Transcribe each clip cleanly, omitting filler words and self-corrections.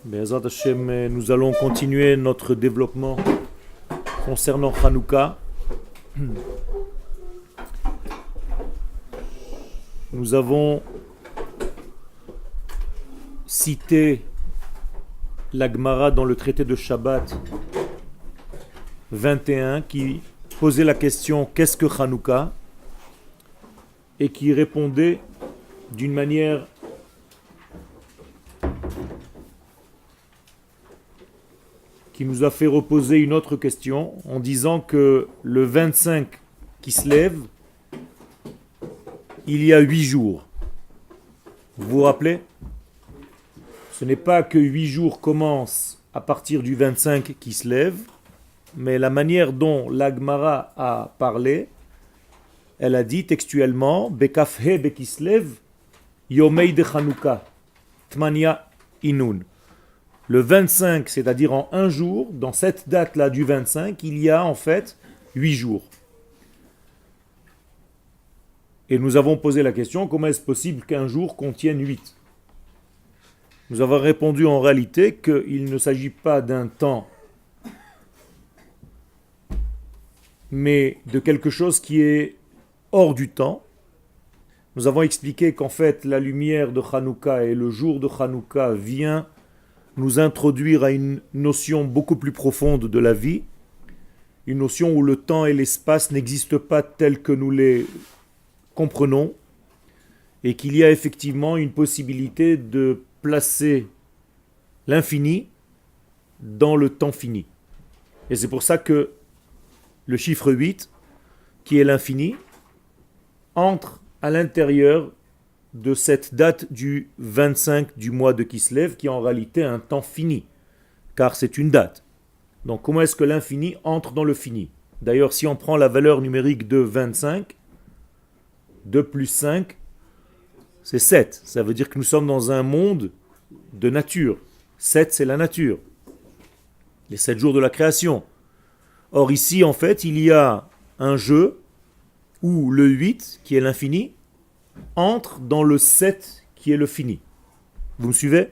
Be'ezrat Hashem, nous allons continuer notre développement concernant Hanouka. Nous avons cité la Gemara dans le traité de Shabbat 21 qui posait la question qu'est-ce que Hanouka et qui répondait d'une manière qui nous a fait reposer une autre question en disant que le 25 qui se lève, il y a 8 jours. Vous vous rappelez? Ce n'est pas que 8 jours commencent à partir du 25 qui se lève, mais la manière dont la Gemara a parlé, elle a dit textuellement Bekafhe Bekislev Yomei de Chanukah Tmania Inun. Le 25, c'est-à-dire en un jour, dans cette date-là du 25, il y a en fait 8 jours. Et nous avons posé la question, comment est-ce possible qu'un jour contienne 8? Nous avons répondu en réalité qu'il ne s'agit pas d'un temps, mais de quelque chose qui est hors du temps. Nous avons expliqué qu'en fait la lumière de Hanouka et le jour de Hanouka vient nous introduire à une notion beaucoup plus profonde de la vie, une notion où le temps et l'espace n'existent pas tels que nous les comprenons, et qu'il y a effectivement une possibilité de placer l'infini dans le temps fini. Et c'est pour ça que le chiffre 8, qui est l'infini, entre à l'intérieur de cette date du 25 du mois de Kislev, qui est en réalité un temps fini, car c'est une date. Donc comment est-ce que l'infini entre dans le fini? D'ailleurs, si on prend la valeur numérique de 25, 2 plus 5, c'est 7. Ça veut dire que nous sommes dans un monde de nature. 7, c'est la nature. Les 7 jours de la création. Or ici, en fait, il y a un jeu où le 8, qui est l'infini, entre dans le 7 qui est le fini. Vous me suivez?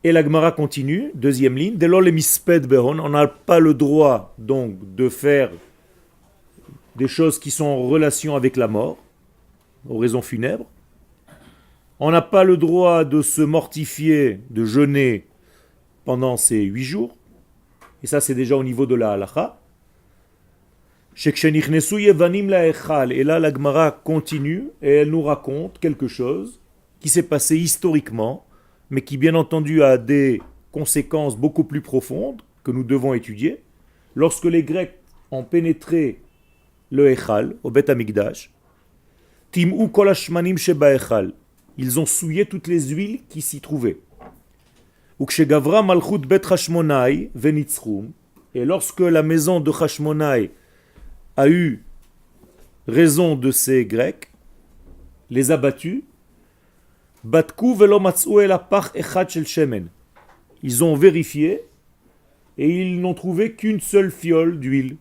Et la Gemara continue, deuxième ligne, dès lors les misped behon, on n'a pas le droit donc de faire des choses qui sont en relation avec la mort, aux raisons funèbres. On n'a pas le droit de se mortifier, de jeûner pendant ces 8 jours. Et ça c'est déjà au niveau de la halakha. Et là, la Gemara continue et elle nous raconte quelque chose qui s'est passé historiquement, mais qui bien entendu a des conséquences beaucoup plus profondes que nous devons étudier. Lorsque les Grecs ont pénétré le Echal, au Bet Amikdash, Tim'u kol hashmanim sheba Echal, ils ont souillé toutes les huiles qui s'y trouvaient. Ukshegavra malchut Bet Hashmonai venitzchum, et lorsque la maison de Hashmonai a eu raison de ces Grecs, les a battus. Batku velo matzou el apach echad shel shemen. Ils ont vérifié et ils n'ont trouvé qu'une seule fiole d'huile.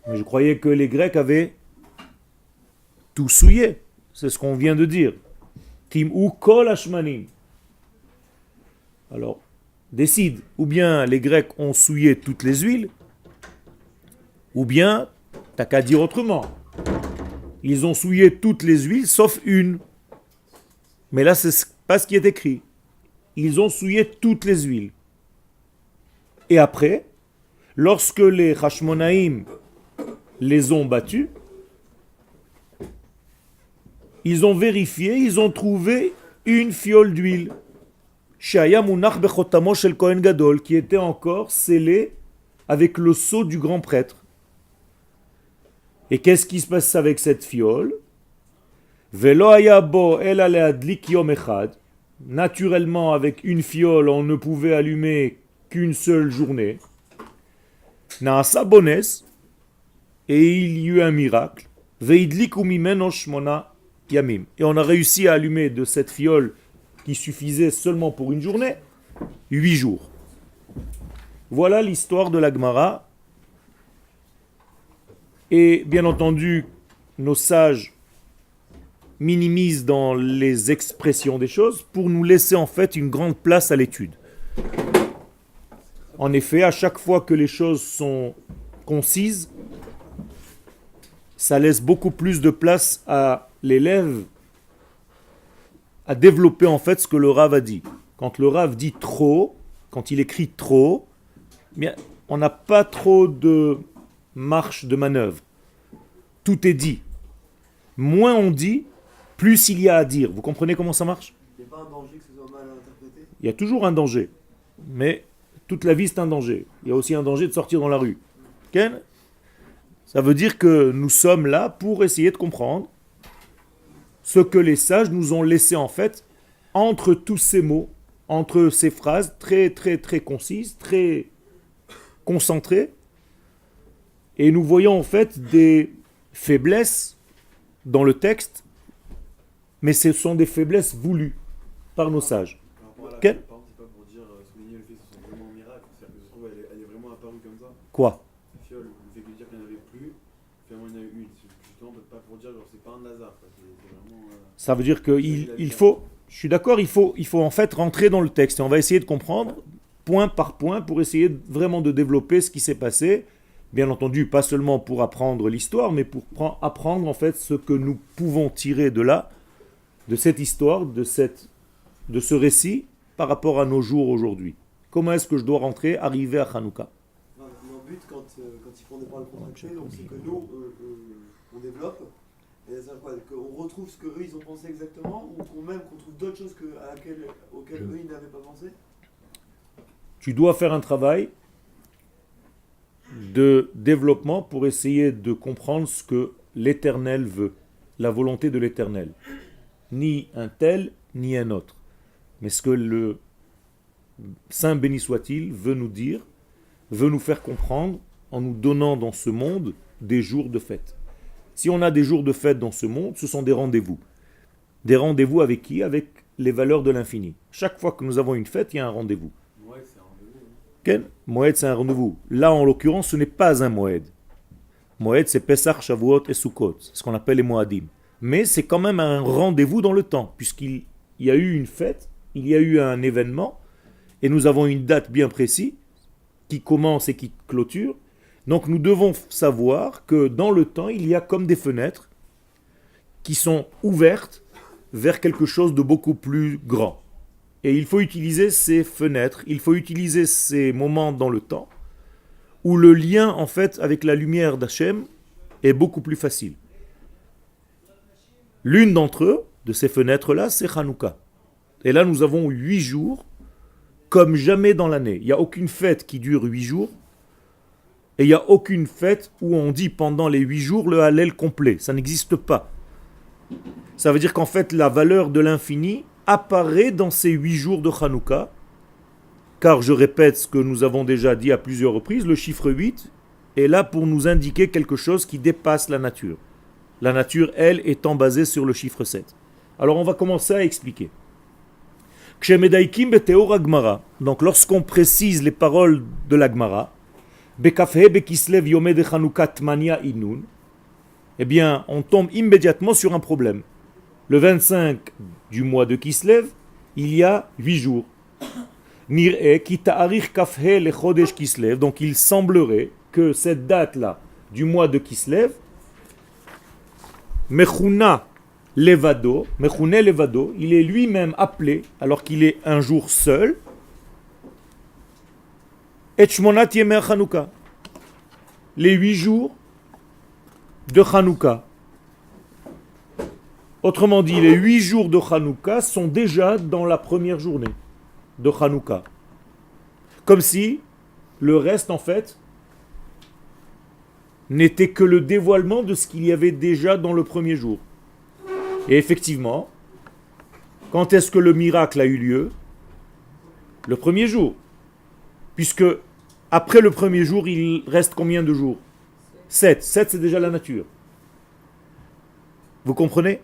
Mais je croyais que les Grecs avaient tout souillé. C'est ce qu'on vient de dire. Tim'u kol hashmanim. Alors, décide, ou bien les Grecs ont souillé toutes les huiles, ou bien, t'as qu'à dire autrement. Ils ont souillé toutes les huiles, sauf une. Mais là, c'est pas ce qui est écrit. Ils ont souillé toutes les huiles. Et après, lorsque les Hashmonaïm les ont battus, ils ont vérifié, ils ont trouvé une fiole d'huile. Qui était encore scellé avec le sceau du grand prêtre. Et qu'est-ce qui se passe avec cette fiole? Naturellement, avec une fiole, on ne pouvait allumer qu'une seule journée. Et il y eut un miracle. Et on a réussi à allumer de cette fiole qui suffisait seulement pour une journée, 8 jours. Voilà l'histoire de la Gemara. Et bien entendu, nos sages minimise dans les expressions des choses pour nous laisser en fait une grande place à l'étude. En effet, à chaque fois que les choses sont concises, ça laisse beaucoup plus de place à l'élève à développer en fait ce que le Rav a dit. Quand le Rav dit trop, quand il écrit trop, bien, on n'a pas trop de marge de manœuvre. Tout est dit. Moins on dit, plus il y a à dire. Vous comprenez comment ça marche? Il n'y a pas un danger que ce soit mal interprété? Il y a toujours un danger. Mais toute la vie, c'est un danger. Il y a aussi un danger de sortir dans la rue. Ken? Ça veut dire que nous sommes là pour essayer de comprendre ce que les sages nous ont laissé en fait entre tous ces mots, entre ces phrases très très très concises, très concentrées. Et nous voyons en fait des faiblesses dans le texte, mais ce sont des faiblesses voulues par nos sages. Par exemple, c'est pas pour dire souligner le fait que ce soit vraiment un miracle, c'est-à-dire que ça se trouve, elle est vraiment apparue comme ça. Quoi? La fiole, le fait de dire qu'il n'y en avait plus, finalement il y en a eu une. Justement, pas pour dire que c'est pas un hasard. C'est vraiment, ça veut dire qu'il faut, je suis d'accord, il faut en fait rentrer dans le texte et on va essayer de comprendre point par point pour essayer vraiment de développer ce qui s'est passé. Bien entendu, pas seulement pour apprendre l'histoire, mais pour apprendre en fait ce que nous pouvons tirer de là, de cette histoire, de ce récit par rapport à nos jours aujourd'hui. Comment est-ce que je dois rentrer, arriver à Hanouka? Mon but, quand ils font des paroles contractées, donc c'est que nous, on développe, et c'est-à-dire quoi, qu'on retrouve ce qu'eux ils ont pensé exactement, ou qu'on trouve d'autres choses auxquelles eux ils n'avaient pas pensé. Tu dois faire un travail de développement pour essayer de comprendre ce que l'Éternel veut, la volonté de l'Éternel. Ni un tel, ni un autre. Mais ce que le Saint béni soit-il veut nous dire, veut nous faire comprendre en nous donnant dans ce monde des jours de fête. Si on a des jours de fête dans ce monde, ce sont des rendez-vous. Des rendez-vous avec qui? Avec les valeurs de l'infini. Chaque fois que nous avons une fête, il y a un rendez-vous. Ouais, c'est un rendez-vous. Ken? Moed, c'est un rendez-vous. Là, en l'occurrence, ce n'est pas un Moed. Moed, c'est Pesach, Shavuot et Sukkot, ce qu'on appelle les Moadim. Mais c'est quand même un rendez-vous dans le temps, puisqu'il y a eu une fête, il y a eu un événement, et nous avons une date bien précise, qui commence et qui clôture. Donc nous devons savoir que dans le temps, il y a comme des fenêtres qui sont ouvertes vers quelque chose de beaucoup plus grand. Et il faut utiliser ces fenêtres, il faut utiliser ces moments dans le temps où le lien en fait avec la lumière d'Hachem est beaucoup plus facile. L'une d'entre eux, de ces fenêtres-là, c'est Hanouka. Et là, nous avons 8 jours comme jamais dans l'année. Il n'y a aucune fête qui dure 8 jours. Et il n'y a aucune fête où on dit pendant les 8 jours le Hallel complet. Ça n'existe pas. Ça veut dire qu'en fait, la valeur de l'infini apparaît dans ces 8 jours de Hanouka. Car je répète ce que nous avons déjà dit à plusieurs reprises, le chiffre 8 est là pour nous indiquer quelque chose qui dépasse la nature. La nature, elle, étant basée sur le chiffre 7. Alors on va commencer à expliquer. Donc lorsqu'on précise les paroles de la Gemara, eh bien, on tombe immédiatement sur un problème. Le 25 du mois de Kislev, il y a 8 jours. Donc il semblerait que cette date-là du mois de Kislev, Mechuna Levado, il est lui-même appelé, alors qu'il est un jour seul, Et Shmonat Yemer Chanukah, les 8 jours de Hanouka. Autrement dit, les 8 jours de Hanouka sont déjà dans la première journée de Hanouka. Comme si le reste, en fait, n'était que le dévoilement de ce qu'il y avait déjà dans le premier jour. Et effectivement, quand est-ce que le miracle a eu lieu? Le premier jour. Puisque après le premier jour, il reste combien de jours? 7. 7, c'est déjà la nature. Vous comprenez?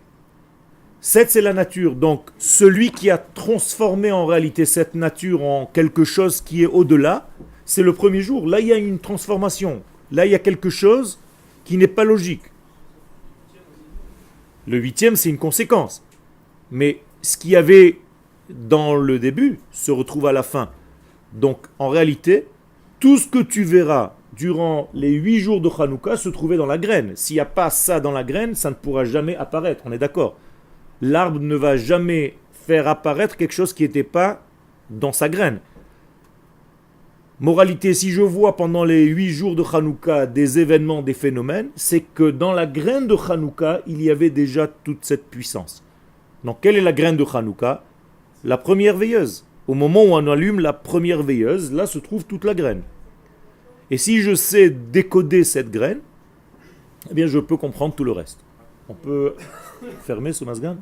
7, c'est la nature. Donc, celui qui a transformé en réalité cette nature en quelque chose qui est au-delà, c'est le premier jour. Là, il y a une transformation. Là, il y a quelque chose qui n'est pas logique. Le 8e, c'est une conséquence. Mais ce qu'il y avait dans le début se retrouve à la fin. Donc, en réalité, tout ce que tu verras durant les 8 jours de Hanouka se trouvait dans la graine. S'il n'y a pas ça dans la graine, ça ne pourra jamais apparaître. On est d'accord? L'arbre ne va jamais faire apparaître quelque chose qui n'était pas dans sa graine. Moralité, si je vois pendant les 8 jours de Hanouka des événements, des phénomènes, c'est que dans la graine de Hanouka, il y avait déjà toute cette puissance. Donc, quelle est la graine de Hanouka? La première veilleuse. Au moment où on allume la première veilleuse, là se trouve toute la graine. Et si je sais décoder cette graine, eh bien je peux comprendre tout le reste. On peut fermer ce masgan?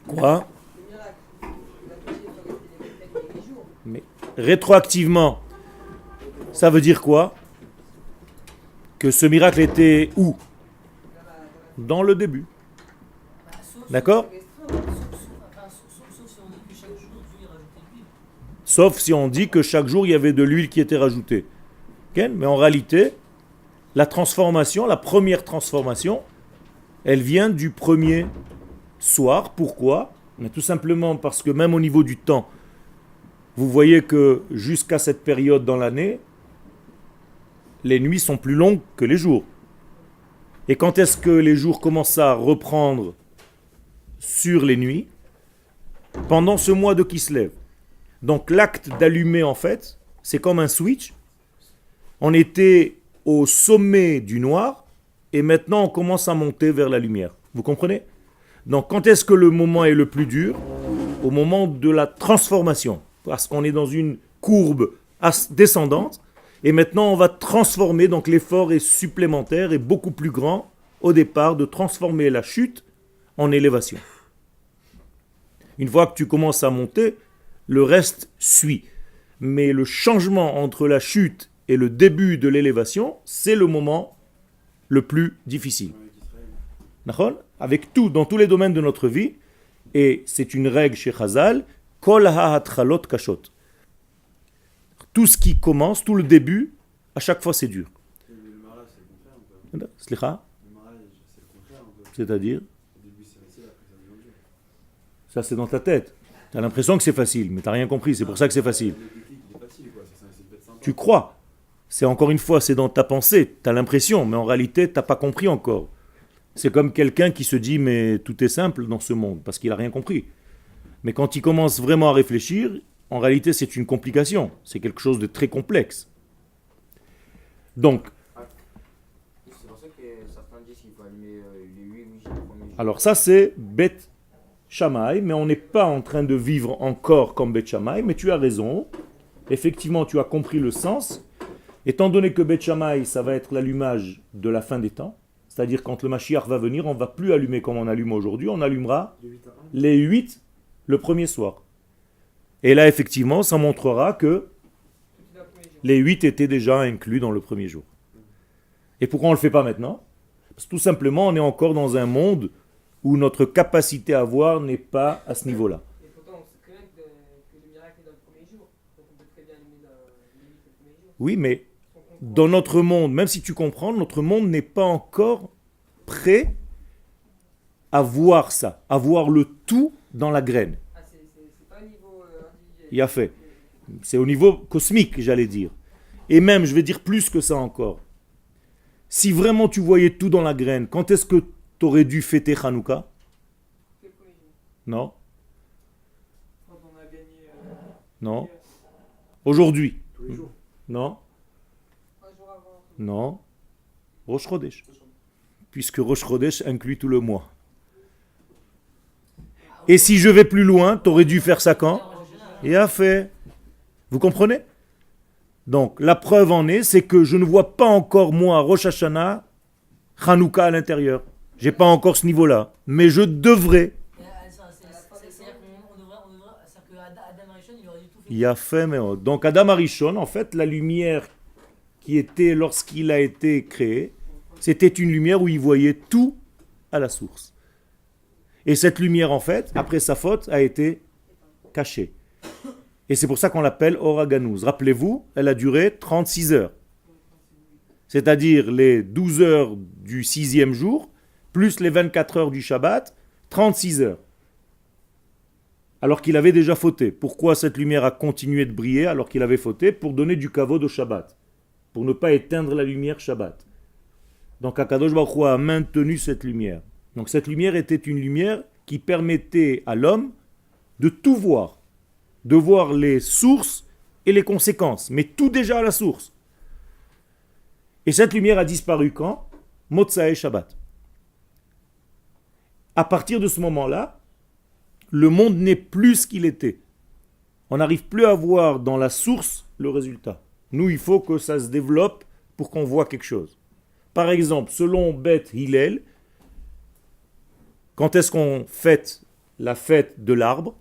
Quoi? Mais rétroactivement, ça veut dire quoi? Que ce miracle était où? Dans le début. D'accord? Sauf si on dit que chaque jour il y avait de l'huile qui était rajoutée. Okay? Mais en réalité, la transformation, la première transformation, elle vient du premier soir. Pourquoi? Mais tout simplement parce que même au niveau du temps, vous voyez que jusqu'à cette période dans l'année, les nuits sont plus longues que les jours. Et quand est-ce que les jours commencent à reprendre sur les nuits? Pendant ce mois de Kislev. Donc l'acte d'allumer, en fait, c'est comme un switch. On était au sommet du noir et maintenant on commence à monter vers la lumière. Vous comprenez? Donc quand est-ce que le moment est le plus dur? Au moment de la transformation. Parce qu'on est dans une courbe descendante et maintenant on va transformer, donc l'effort est supplémentaire et beaucoup plus grand au départ de transformer la chute en élévation. Une fois que tu commences à monter, le reste suit. Mais le changement entre la chute et le début de l'élévation, c'est le moment le plus difficile. Avec tout, dans tous les domaines de notre vie, et c'est une règle chez Chazal, Kol ha'atchalot kashot. Tout ce qui commence, tout le début, à chaque fois c'est dur. Le mariage, c'est le contraire un peu. Slicha? Le mariage, c'est le contraire un peu. C'est-à-dire? Au début, c'est facile, après, ça devient dur. Ça, c'est dans ta tête. Tu as l'impression que c'est facile, mais tu n'as rien compris, c'est pour ça que c'est facile. Le déclic, il est facile, quoi. C'est peut-être sympa. Tu crois. C'est encore une fois, c'est dans ta pensée. Tu as l'impression, mais en réalité, tu n'as pas compris encore. C'est comme quelqu'un qui se dit, mais tout est simple dans ce monde, parce qu'il n'a rien compris. Mais quand il commence vraiment à réfléchir, en réalité, c'est une complication. C'est quelque chose de très complexe. Donc, c'est pour ça que certains disent qu'il faut allumer les 8 bougies le premier jour. alors ça, c'est Beth Shammai, mais on n'est pas en train de vivre encore comme Beth Shammai, mais tu as raison. Effectivement, tu as compris le sens. Étant donné que Beth Shammai, ça va être l'allumage de la fin des temps, c'est-à-dire quand le Mashiach va venir, on ne va plus allumer comme on allume aujourd'hui, on allumera les 8 le premier soir. Et là, effectivement, ça montrera que les 8 étaient déjà inclus dans le premier jour. Et pourquoi on ne le fait pas maintenant? Parce que tout simplement, on est encore dans un monde où notre capacité à voir n'est pas à ce niveau-là. Et pourtant, on sait très bien que le miracle est dans le premier jour. Donc on peut très bien allumer le premier jour. Oui, mais dans notre monde, même si tu comprends, notre monde n'est pas encore prêt à voir ça, à voir le tout dans la graine. Ah, c'est pas un niveau individuel. Il a fait. C'est au niveau cosmique, j'allais dire. Et même, je vais dire plus que ça encore. Si vraiment tu voyais tout dans la graine, quand est-ce que tu aurais dû fêter Hanouka? Le premier jour. Non? Quand on a gagné. Non? Aujourd'hui? Tous les jours. Non? Un jour avant. Non? Rosh Chodesh. Puisque Rosh Chodesh inclut tout le mois. Et si je vais plus loin, tu aurais dû faire ça quand? Et a fait. Vous comprenez? Donc, la preuve en est, c'est que je ne vois pas encore, moi, Rosh Hashanah, Hanouka à l'intérieur. J'ai pas encore ce niveau-là. Mais je devrais. C'est-à-dire qu'on devrait, c'est-à-dire que Adam Arishon, il aurait dû tout faire. Il a fait, mais donc Adam Arishon, en fait, la lumière qui était lorsqu'il a été créé, c'était une lumière où il voyait tout à la source. Et cette lumière, en fait, après sa faute, a été cachée. Et c'est pour ça qu'on l'appelle Or Haganouz. Rappelez-vous, elle a duré 36 heures. c'est-à-dire les 12 heures du 6e jour, plus les 24 heures du Shabbat, 36 heures. Alors qu'il avait déjà fauté. Pourquoi cette lumière a continué de briller alors qu'il avait fauté? Pour donner du kavod au Shabbat. Pour ne pas éteindre la lumière Shabbat. Donc Akadosh Baruch Hu a maintenu cette lumière. Donc cette lumière était une lumière qui permettait à l'homme de tout voir. De voir les sources et les conséquences. Mais tout déjà à la source. Et cette lumière a disparu quand? Motsae Shabbat. À partir de ce moment-là, le monde n'est plus ce qu'il était. On n'arrive plus à voir dans la source le résultat. Nous, il faut que ça se développe pour qu'on voit quelque chose. Par exemple, selon Beth Hillel, quand est-ce qu'on fête la fête de l'arbre?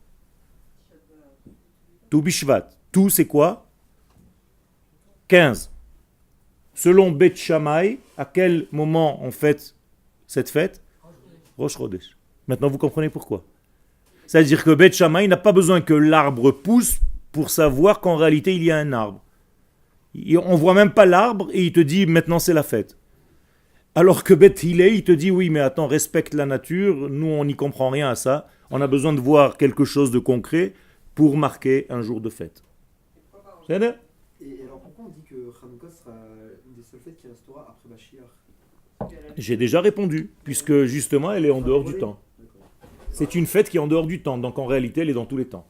Tout Bishvat. Tout, c'est quoi? 15. Selon Beth Shammai, à quel moment on fête cette fête? Rosh Chodesh. Maintenant, vous comprenez pourquoi. C'est-à-dire que Beth Shammai n'a pas besoin que l'arbre pousse pour savoir qu'en réalité, il y a un arbre. On ne voit même pas l'arbre et il te dit maintenant c'est la fête. Alors que Beth Hillel, il te dit oui, mais attends, respecte la nature, nous on n'y comprend rien à ça. On a besoin de voir quelque chose de concret pour marquer un jour de fête. C'est vrai? Et alors pourquoi on dit que Hanouka sera une des seules fêtes qui restera après Mashiach? J'ai déjà répondu, puisque justement elle est en dehors du temps. C'est une fête qui est en dehors du temps, donc en réalité elle est dans tous les temps.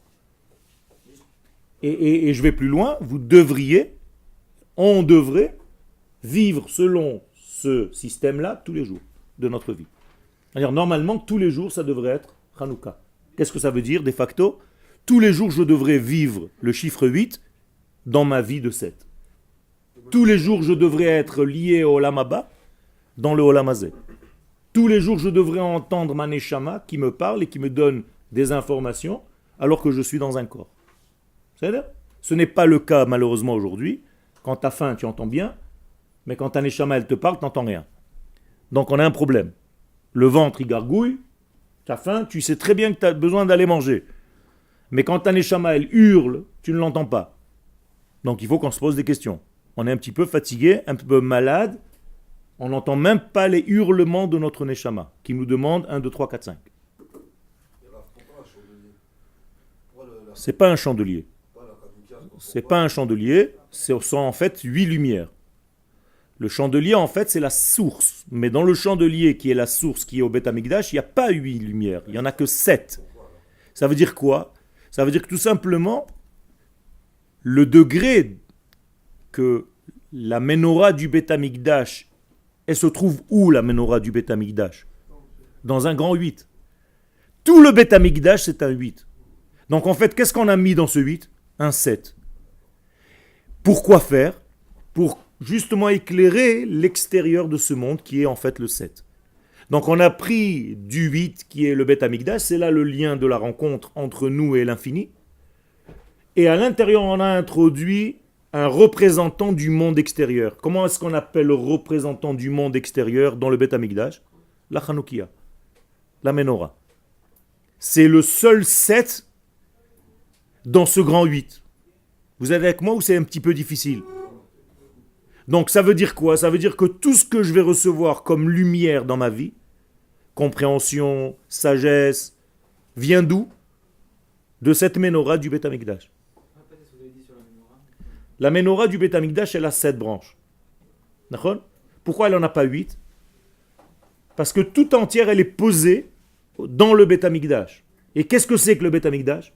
Et je vais plus loin, on devrait vivre selon ce système-là tous les jours de notre vie. C'est-à-dire normalement tous les jours ça devrait être Hanouka. Qu'est-ce que ça veut dire de facto? Tous les jours je devrais vivre le chiffre 8 dans ma vie de 7. Tous les jours je devrais être lié au Olam Haba dans le Olam Hazeh. Tous les jours, je devrais entendre ma neshama qui me parle et qui me donne des informations alors que je suis dans un corps. C'est-à-dire, ce n'est pas le cas malheureusement aujourd'hui. Quand tu as faim, tu entends bien, mais quand ta neshama elle te parle, tu n'entends rien. Donc on a un problème. Le ventre il gargouille, tu as faim, tu sais très bien que tu as besoin d'aller manger. Mais quand ta neshama elle hurle, tu ne l'entends pas. Donc il faut qu'on se pose des questions. On est un petit peu fatigué, un peu malade. On n'entend même pas les hurlements de notre Neshama, qui nous demande 1, 2, 3, 4, 5. C'est pas un chandelier. C'est pas un chandelier, ce sont en fait 8 lumières. Le chandelier, en fait, c'est la source. Mais dans le chandelier, qui est la source, qui est au Beth Amikdash, il n'y a pas 8 lumières, il n'y en a que 7. Ça veut dire quoi? Ça veut dire que tout simplement, le degré que la menorah du Beth Amikdash, elle se trouve où la menorah du Beth Amikdash? Dans un grand 8. Tout le Beth Amikdash, c'est un 8. Donc en fait, qu'est-ce qu'on a mis dans ce 8? Un 7. Pourquoi faire? Pour justement éclairer l'extérieur de ce monde qui est en fait le 7. Donc on a pris du 8 qui est le Beth Amikdash, c'est là le lien de la rencontre entre nous et l'infini. Et à l'intérieur, on a introduit un représentant du monde extérieur. Comment est-ce qu'on appelle le représentant du monde extérieur dans le Beth Amikdash? La Chanoukia, la Menorah. C'est le seul 7 dans ce grand 8. Vous êtes avec moi ou c'est un petit peu difficile? Donc ça veut dire quoi? Ça veut dire que tout ce que je vais recevoir comme lumière dans ma vie, compréhension, sagesse, vient d'où? De cette Menorah du Beth Amikdash. La menorah du Beth Amikdash, elle a 7 branches. D'accord? Pourquoi elle n'en a pas 8? Parce que tout entière, elle est posée dans le Beth Amikdash. Et qu'est-ce que c'est que le Beth Amikdash?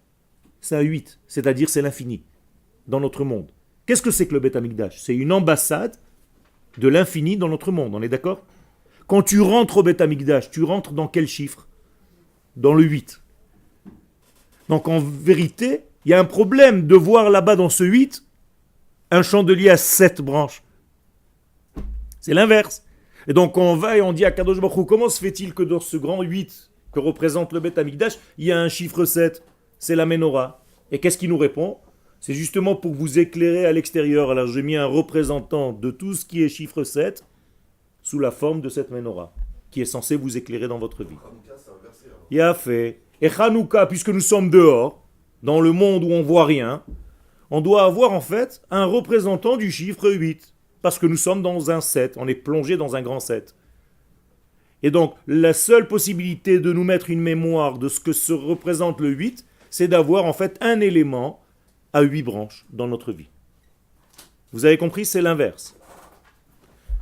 C'est un 8, c'est-à-dire c'est l'infini dans notre monde. Qu'est-ce que c'est que le Beth Amikdash? C'est une ambassade de l'infini dans notre monde, on est d'accord? Quand tu rentres au Beth Amikdash, tu rentres dans quel chiffre? Dans le 8. Donc en vérité, il y a un problème de voir là-bas dans ce 8 un chandelier à 7 branches. C'est l'inverse. Et donc on va et on dit à Kadosh Baruch Hu, comment se fait-il que dans ce grand 8 que représente le Beth Amikdash, il y a un chiffre 7? C'est la Menorah. Et qu'est-ce qu'il nous répond? C'est justement pour vous éclairer à l'extérieur. Alors j'ai mis un représentant de tout ce qui est chiffre 7 sous la forme de cette Menorah, qui est censé vous éclairer dans votre vie. Il a fait. Et Hanouka, puisque nous sommes dehors, dans le monde où on ne voit rien, on doit avoir en fait un représentant du chiffre 8. Parce que nous sommes dans un 7, on est plongé dans un grand 7. Et donc, la seule possibilité de nous mettre une mémoire de ce que se représente le 8, c'est d'avoir en fait un élément à 8 branches dans notre vie. Vous avez compris, c'est l'inverse.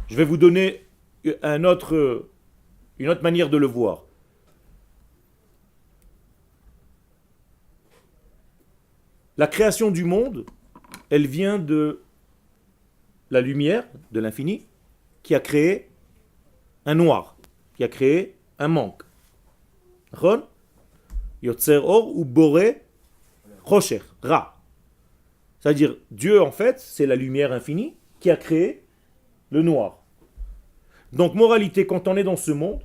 Je vais vous donner une autre manière de le voir. La création du monde, elle vient de la lumière, de l'infini, qui a créé un noir, qui a créé un manque. Ron, Yotzer Or ou Boré, Rocher, Ra. C'est-à-dire, Dieu, en fait, c'est la lumière infinie qui a créé le noir. Donc, moralité, quand on est dans ce monde,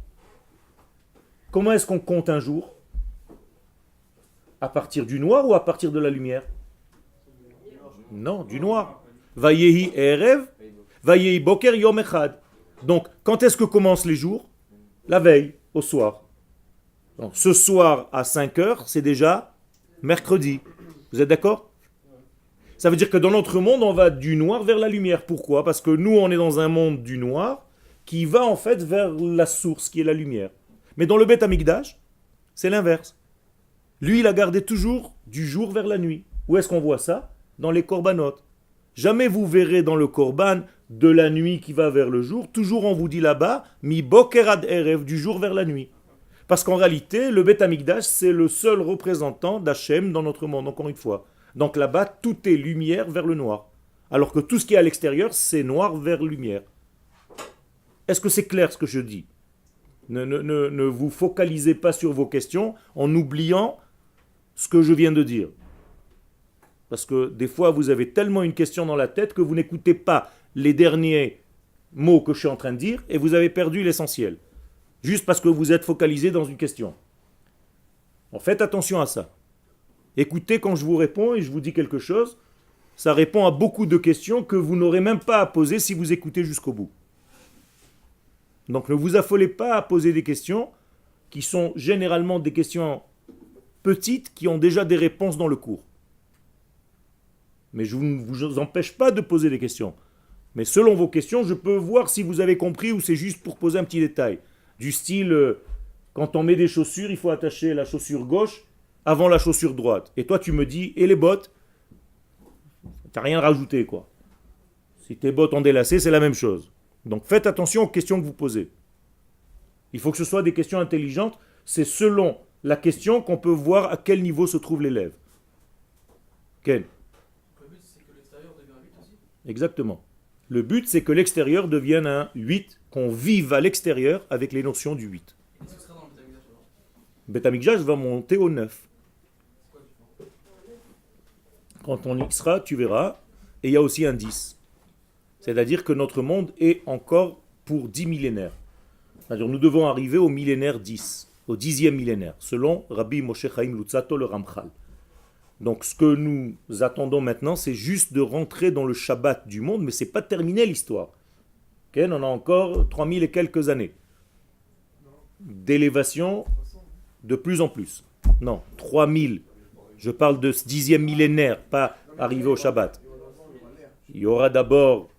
comment est-ce qu'on compte un jour? À partir du noir ou à partir de la lumière? Non, du noir. Vayehi Erev, Vayehi Boker Yom Echad. Donc, quand est-ce que commencent les jours? La veille, au soir. Donc, ce soir à 5 heures, c'est déjà mercredi. Vous êtes d'accord? Ça veut dire que dans notre monde, on va du noir vers la lumière. Pourquoi? Parce que nous, on est dans un monde du noir qui va en fait vers la source qui est la lumière. Mais dans le Beth Amikdash, c'est l'inverse. Lui, il a gardé toujours du jour vers la nuit. Où est-ce qu'on voit ça? Dans les corbanotes. Jamais vous verrez dans le korban de la nuit qui va vers le jour. Toujours on vous dit là-bas, mi bokerad erev, du jour vers la nuit. Parce qu'en réalité, le Beth Amikdash, c'est le seul représentant d'Hachem dans notre monde, encore une fois. Donc là-bas, tout est lumière vers le noir. Alors que tout ce qui est à l'extérieur, c'est noir vers lumière. Est-ce que c'est clair ce que je dis? Ne vous focalisez pas sur vos questions en oubliant ce que je viens de dire. Parce que des fois, vous avez tellement une question dans la tête que vous n'écoutez pas les derniers mots que je suis en train de dire et vous avez perdu l'essentiel. Juste parce que vous êtes focalisé dans une question. Alors faites attention à ça. Écoutez quand je vous réponds et je vous dis quelque chose, ça répond à beaucoup de questions que vous n'aurez même pas à poser si vous écoutez jusqu'au bout. Donc ne vous affolez pas à poser des questions qui sont généralement des questions petites qui ont déjà des réponses dans le cours. Mais je ne vous empêche pas de poser des questions. Mais selon vos questions, je peux voir si vous avez compris ou c'est juste pour poser un petit détail. Du style, quand on met des chaussures, il faut attacher la chaussure gauche avant la chaussure droite. Et toi, tu me dis, et les bottes? Tu n'as rien rajouté, quoi. Si tes bottes ont délacé, c'est la même chose. Donc faites attention aux questions que vous posez. Il faut que ce soit des questions intelligentes. C'est selon la question qu'on peut voir à quel niveau se trouve l'élève. Ken? Le but, c'est que l'extérieur devienne un 8 aussi. Exactement. Le but, c'est que l'extérieur devienne un 8, qu'on vive à l'extérieur avec les notions du 8. Qu'est-ce que ce sera dans le Beth Amikdash alors? Beth Amikdash va monter au 9. C'est quoi la différence? Quand on y sera, tu verras. Et il y a aussi un 10. C'est-à-dire que notre monde est encore pour 10 millénaires. C'est-à-dire nous devons arriver au millénaire 10, au 10e millénaire, selon Rabbi Moshe Chaim Luzzatto le Ramchal. Donc ce que nous attendons maintenant, c'est juste de rentrer dans le Shabbat du monde, mais ce n'est pas terminé l'histoire. Okay, on a encore 3000 et quelques années d'élévation de plus en plus. Non, 3000. Je parle de ce 10e millénaire, pas arriver au Shabbat. Il y aura d'abord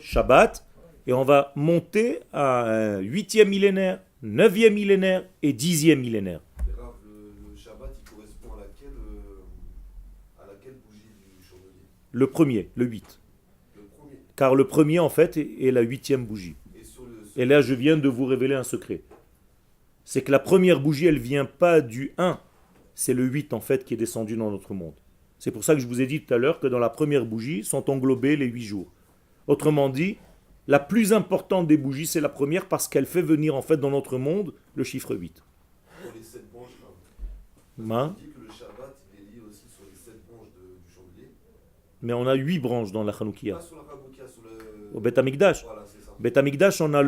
Shabbat, et on va monter à un 8e millénaire, 9e millénaire et 10e millénaire. Le Shabbat, il correspond à laquelle bougie du chandelier? Le premier, le 8. Le premier. Car le premier, en fait, est la 8e bougie. Et là, je viens de vous révéler un secret. C'est que la première bougie, elle vient pas du 1, c'est le 8, en fait, qui est descendu dans notre monde. C'est pour ça que je vous ai dit tout à l'heure que dans la première bougie sont englobés les 8 jours. Autrement dit, la plus importante des bougies, c'est la première parce qu'elle fait venir en fait dans notre monde le chiffre 8. Pour les 7 branches, Hein? on dit que le Shabbat il est lié aussi sur les 7 branches du chandelier. Mais on a 8 branches dans la Hanoukia. Pas sur la Hanoukia, sur le. Au Beth Amikdash. Voilà, c'est ça. Beth Amikdash, on a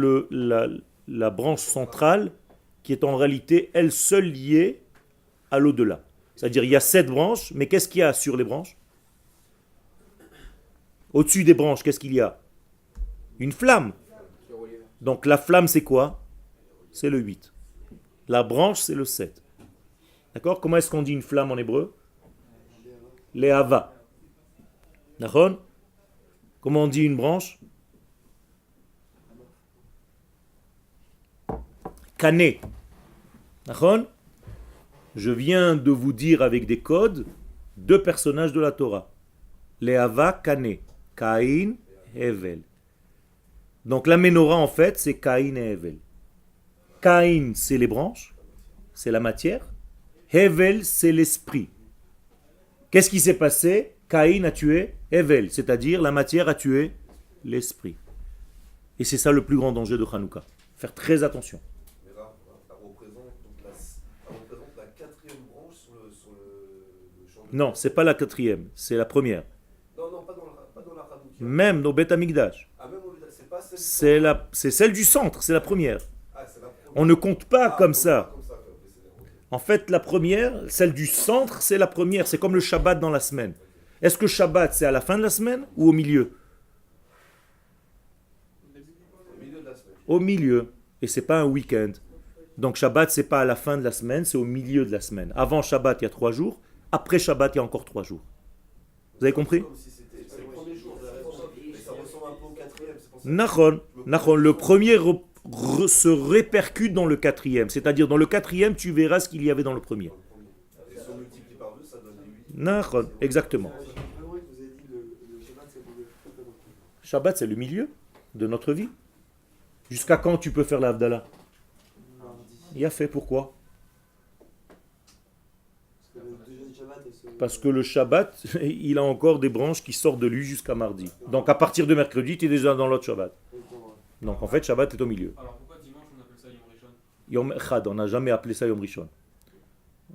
la branche centrale qui est en réalité elle seule liée à l'au-delà. C'est-à-dire il y a 7 branches, mais qu'est-ce qu'il y a sur les branches? Au-dessus des branches, qu'est-ce qu'il y a? Une flamme. Donc la flamme, c'est quoi? C'est le 8. La branche, c'est le 7. D'accord? Comment est-ce qu'on dit une flamme en hébreu? Le'ava. D'accord? Comment on dit une branche? Kané. D'accord? Je viens de vous dire avec des codes deux personnages de la Torah. Léava, Kané. Caïn, Hevel. Donc la menorah en fait c'est Caïn et Hevel. Caïn c'est les branches, c'est la matière. Hevel c'est l'esprit. Qu'est-ce qui s'est passé? Caïn a tué Hevel, c'est-à-dire la matière a tué l'esprit. Et c'est ça le plus grand danger de Hanouka. Faire très attention. Mais là, elle représente, la quatrième branche sur le champ de... Non, c'est pas la quatrième, c'est la première. Non, pas dans la Hanouka. Même dans Beth Amikdash. Ah, même c'est pas celle C'est celle du centre, c'est la première. Ah, c'est la première. On ne compte pas comme on ça. compte pas comme ça, ok, c'est bien, ok. En fait, la première, celle du centre, c'est la première. C'est comme le Shabbat dans la semaine. Est-ce que Shabbat, c'est à la fin de la semaine ou au milieu? Au milieu de la semaine. Au milieu. Et c'est pas un week-end. Donc Shabbat, c'est pas à la fin de la semaine, c'est au milieu de la semaine. Avant Shabbat, il y a 3 jours. Après Shabbat, il y a encore 3 jours. Vous avez compris? Comme si c'était le premier jour, vous avez raison. Mais ça ressemble un peu au quatrième, c'est pour ça. Nachon. Le premier se répercute dans le quatrième. C'est-à-dire, dans le quatrième, tu verras ce qu'il y avait dans le premier. Et si on multiplie par 2, ça donne 8. Nachon, exactement. J'ai vraiment que vous avez dit le Shabbat, c'est pour le Shabbat, c'est le milieu de notre vie. Jusqu'à quand tu peux faire la Havdalah? mardi. Il a fait, pourquoi? Parce que le deuxième Shabbat, Parce que le Shabbat, il a encore des branches qui sortent de lui jusqu'à mardi. Donc à partir de mercredi, tu es déjà dans l'autre Shabbat. Donc en fait, Shabbat est au milieu. Alors pourquoi dimanche on appelle ça Yom Rishon? Yom Echad, on n'a jamais appelé ça Yom Rishon.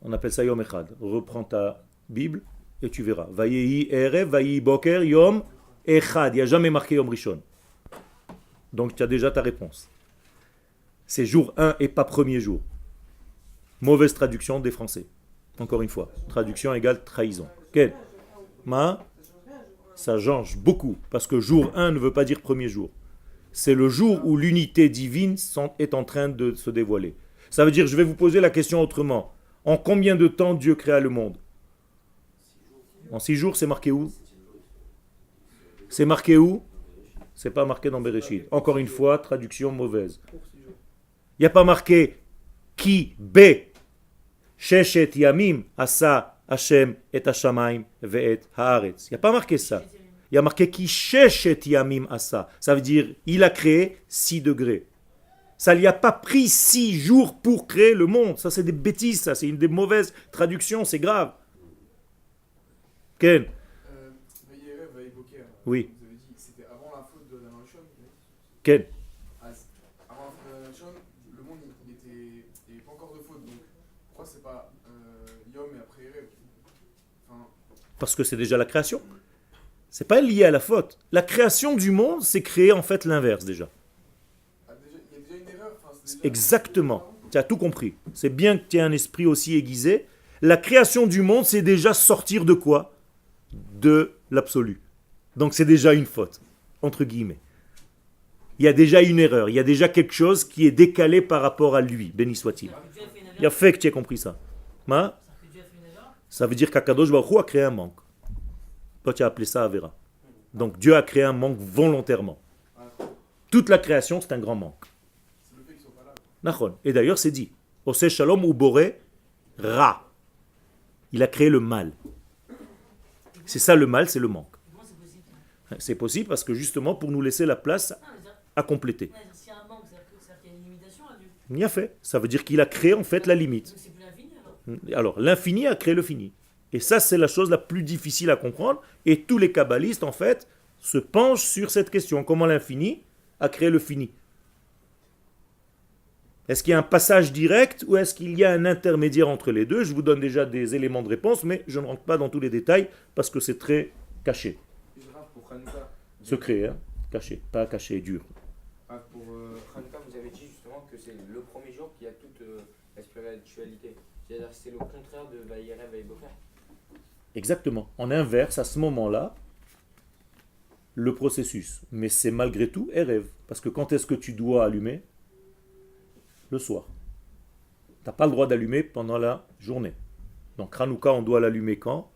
On appelle ça Yom Echad. Reprends ta Bible et tu verras. Vayehi Erev, Vayehi Boker, Yom Echad. Il n'y a jamais marqué Yom Rishon. Donc tu as déjà ta réponse. C'est jour 1 et pas premier jour. Mauvaise traduction des Français. Encore une fois. Traduction égale trahison. Quel? Ça change beaucoup. Parce que jour 1 ne veut pas dire premier jour. C'est le jour où l'unité divine est en train de se dévoiler. Ça veut dire, je vais vous poser la question autrement. En combien de temps Dieu créa le monde? En 6 jours, c'est marqué où? C'est marqué où? C'est pas marqué dans Bereshit. Encore une fois, traduction mauvaise. Il n'y a pas marqué Ki be sheshet yamim asa Hashem et hashamayim ve'et haaretz. Il n'y a pas marqué ça. Il y a marqué Ki sheshet yamim asa. Ça veut dire il a créé 6 degrés. Ça lui a pas pris 6 jours pour créer le monde. Ça c'est des bêtises, ça c'est une des mauvaises traductions, c'est grave. Ken? Vayerev, Vayeboker. Oui. Vous avez dit que c'était avant la faute de la Rishon. Ken? Avant la faute de la Rishon, le monde il n'y avait pas encore de faute. Donc pourquoi c'est pas Yom et après Erev? Enfin, Parce que c'est déjà la création. C'est pas lié à la faute. La création du monde, c'est créer en fait l'inverse déjà. il y a déjà une erreur. Enfin, c'est déjà- Exactement. Tu as tout compris. C'est bien que tu aies un esprit aussi aiguisé. La création du monde, c'est déjà sortir de quoi? De l'absolu. Donc c'est déjà une faute, entre guillemets. Il y a déjà une erreur, il y a déjà quelque chose qui est décalé par rapport à lui, béni soit-il. Dieu a fait une Il y a erreur. fait que tu aies compris ça. Ma? Que Dieu a fait une erreur. Ça veut dire qu'Akadosh Baruch Hu a créé un manque. Toi, tu as appelé ça Avera. Donc Dieu a créé un manque volontairement. Toute la création, c'est un grand manque. C'est le fait qu'ils sont pas là. Nachon. Et d'ailleurs, c'est dit. Ose Shalom ou Boré Ra. Il a créé le mal. C'est ça le mal, c'est le manque. Comment c'est possible? C'est possible parce que justement, pour nous laisser la place Non, mais dire- à compléter. non, mais s'il y a un manque, c'est-à-dire qu'il y a une limitation à Dieu. Il y a fait. Ça veut dire qu'il a créé en fait la limite. Donc c'est plus l'infini alors. Alors, l'infini a créé le fini. Et ça, c'est la chose la plus difficile à comprendre. Et tous les kabbalistes, en fait, se penchent sur cette question. Comment l'infini a créé le fini? Est-ce qu'il y a un passage direct ou est-ce qu'il y a un intermédiaire entre les deux? Je vous donne déjà des éléments de réponse, mais je ne rentre pas dans tous les détails parce que c'est très caché. Et Rav, pour Hanouka, Secret, hein? Caché, pas caché, dur. Pour Hanouka, vous avez dit justement que c'est le premier jour qui a toute la spiritualité. C'est-à-dire que c'est le contraire de Vayerev, Vayeboker. Exactement. On inverse à ce moment-là le processus. Mais c'est malgré tout Erev. Parce que quand est-ce que tu dois allumer? Le soir. Tu n'as pas le droit d'allumer pendant la journée. Donc Hanouka, on doit l'allumer quand?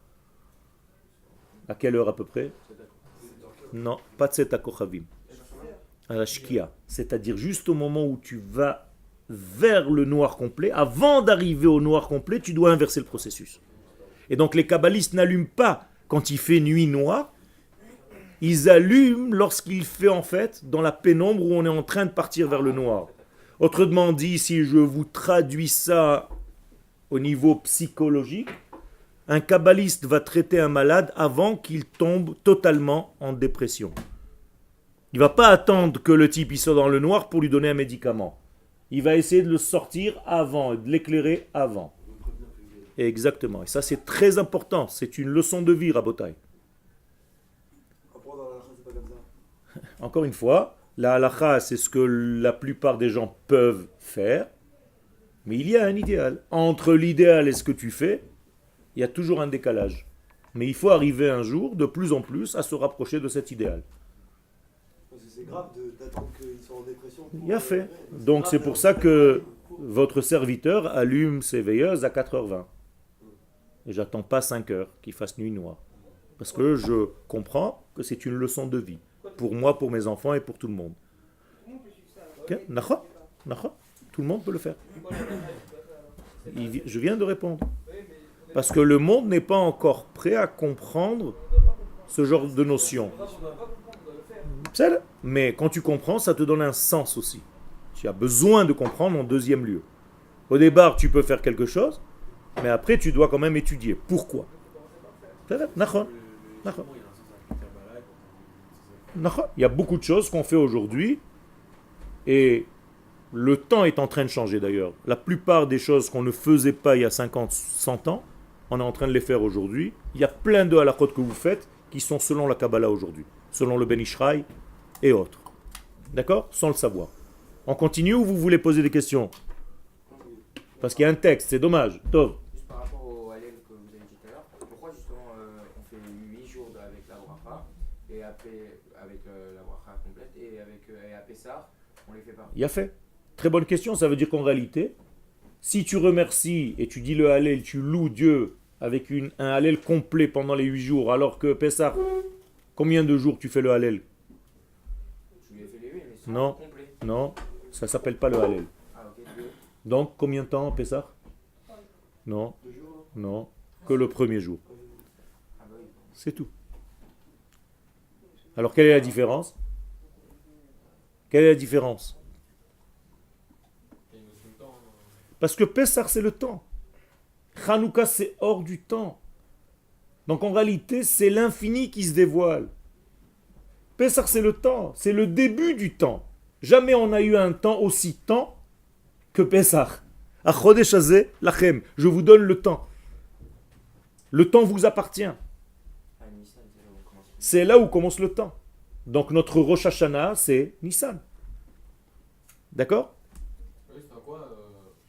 À quelle heure à peu près? Non, pas de Tzet HaKochavim. À la Shkia. C'est-à-dire juste au moment où tu vas vers le noir complet, avant d'arriver au noir complet, tu dois inverser le processus. Et donc les kabbalistes n'allument pas quand il fait nuit noire, ils allument lorsqu'il fait en fait dans la pénombre où on est en train de partir vers le noir. Autrement dit, si je vous traduis ça au niveau psychologique, un kabbaliste va traiter un malade avant qu'il tombe totalement en dépression. Il ne va pas attendre que le type il soit dans le noir pour lui donner un médicament. Il va essayer de le sortir avant, de l'éclairer avant. Exactement. Et ça, c'est très important. C'est une leçon de vie, Rabotai. Après, dans la halakha, c'est pas comme ça. Encore une fois, la halakha, c'est ce que la plupart des gens peuvent faire. Mais il y a un idéal. Entre l'idéal et ce que tu fais, il y a toujours un décalage. Mais il faut arriver un jour, de plus en plus, à se rapprocher de cet idéal. Parce que c'est grave d'attendre qu'ils soient en dépression. Il y a fait. Donc c'est pour ça que votre serviteur allume ses veilleuses à 4h20. Et j'attends pas 5h qu'il fasse nuit noire. Parce que je comprends que c'est une leçon de vie. Pour moi, pour mes enfants et pour tout le monde. Ok? Nacha? Nacha? Tout le monde peut le faire. Je viens de répondre. Parce que le monde n'est pas encore prêt à comprendre ce genre de notion. Mais quand tu comprends, ça te donne un sens aussi. Tu as besoin de comprendre en deuxième lieu. Au départ, tu peux faire quelque chose, mais après, tu dois quand même étudier. Pourquoi? Il y a beaucoup de choses qu'on fait aujourd'hui, et le temps est en train de changer d'ailleurs. La plupart des choses qu'on ne faisait pas il y a 50, 100 ans, on est en train de les faire aujourd'hui. Il y a plein de halakhot que vous faites qui sont selon la Kabbalah aujourd'hui, selon le Ben Ishraï et autres. D'accord? Sans le savoir. On continue ou vous voulez poser des questions? Parce qu'il y a un texte, c'est dommage. Tov. Juste par rapport au Hallel que vous avez dit tout à l'heure, pourquoi justement on fait 8 jours avec la bracha et après avec la bracha complète et à Pessah, on les fait pas? Il y a fait. Très bonne question, ça veut dire qu'en réalité, si tu remercies et tu dis le Hallel, tu loues Dieu avec un Hallel complet pendant les 8 jours, alors que Pessah, combien de jours tu fais le Hallel? Je lui ai fait les 8, mais c'est Non. complet. Non, ça s'appelle pas le Hallel. Ah ok, 2. Donc, combien de temps Pessah? Non, 2 jours. non, que le premier jour. Ah bah oui. C'est tout. Alors, quelle est la différence? Quelle est la différence? Il y a une notion de temps. Parce que Pessah, c'est le temps. Hanouka, c'est hors du temps. Donc, en réalité, c'est l'infini qui se dévoile. Pessah, c'est le temps. C'est le début du temps. Jamais on a eu un temps aussi temps que Pessah. Achodesh hazeh lachem. Je vous donne le temps. Le temps vous appartient. Ah, Nissan, c'est là où on commence. C'est là où commence le temps. Donc, notre Rosh Hashanah, c'est Nissan. D'accord? Oui, c'est quoi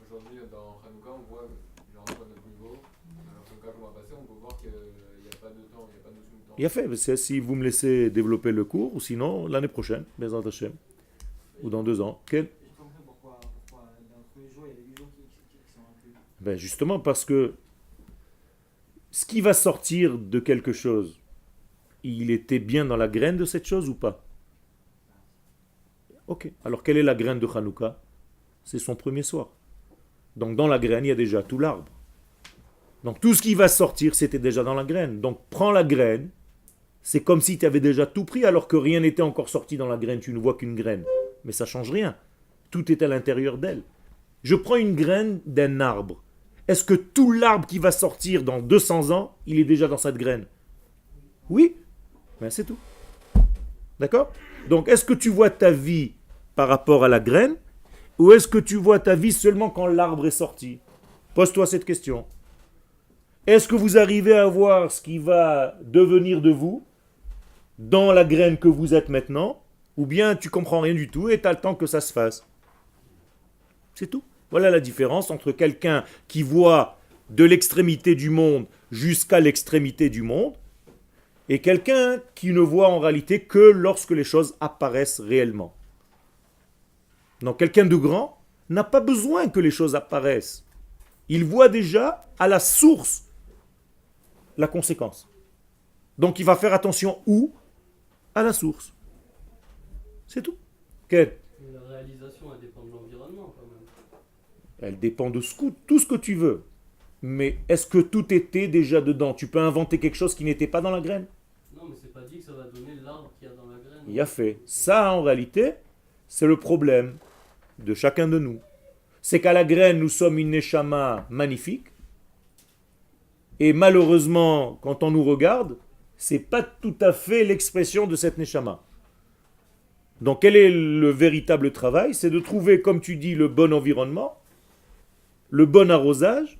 aujourd'hui dans Hanouka, on voit, genre à notre niveau, dans Hanouka qu'on va passer, on peut voir qu'il n'y a pas de temps, il n'y a pas de notion de temps. Il y a fait. C'est si vous me laissez développer le cours, ou sinon, l'année prochaine, Bezrat Hashem. Ou dans 2 ans. Quel? Je comprends pourquoi dans le premier jour, il y a les 8 jours qui sont inclus. Ben justement parce que ce qui va sortir de quelque chose, il était bien dans la graine de cette chose ou pas? Ok. Alors quelle est la graine de Hanouka? C'est son premier soir. Donc dans la graine, il y a déjà tout l'arbre. Donc tout ce qui va sortir, c'était déjà dans la graine. Donc prends la graine, c'est comme si tu avais déjà tout pris alors que rien n'était encore sorti dans la graine. Tu ne vois qu'une graine. Mais ça ne change rien. Tout est à l'intérieur d'elle. Je prends une graine d'un arbre. Est-ce que tout l'arbre qui va sortir dans 200 ans, il est déjà dans cette graine? Oui. Ben c'est tout. D'accord? Donc est-ce que tu vois ta vie par rapport à la graine ou est-ce que tu vois ta vie seulement quand l'arbre est sorti? Pose-toi cette question. Est-ce que vous arrivez à voir ce qui va devenir de vous dans la graine que vous êtes maintenant, ou bien tu comprends rien du tout et tu as le temps que ça se fasse? C'est tout. Voilà la différence entre quelqu'un qui voit de l'extrémité du monde jusqu'à l'extrémité du monde et quelqu'un qui ne voit en réalité que lorsque les choses apparaissent réellement. Donc quelqu'un de grand n'a pas besoin que les choses apparaissent. Il voit déjà à la source la conséquence. Donc il va faire attention où? À la source. C'est tout. Quel? La réalisation, elle dépend de l'environnement quand même. Elle dépend de tout ce que tu veux. Mais est-ce que tout était déjà dedans? Tu peux inventer quelque chose qui n'était pas dans la graine? Non, mais c'est pas dit que ça va donner l'arbre qu'il y a dans la graine. Il y a fait. Ça, en réalité, c'est le problème de chacun de nous. C'est qu'à la graine, nous sommes une neshama magnifique. Et malheureusement, quand on nous regarde, c'est pas tout à fait l'expression de cette neshama. Donc quel est le véritable travail? C'est de trouver, comme tu dis, le bon environnement, le bon arrosage,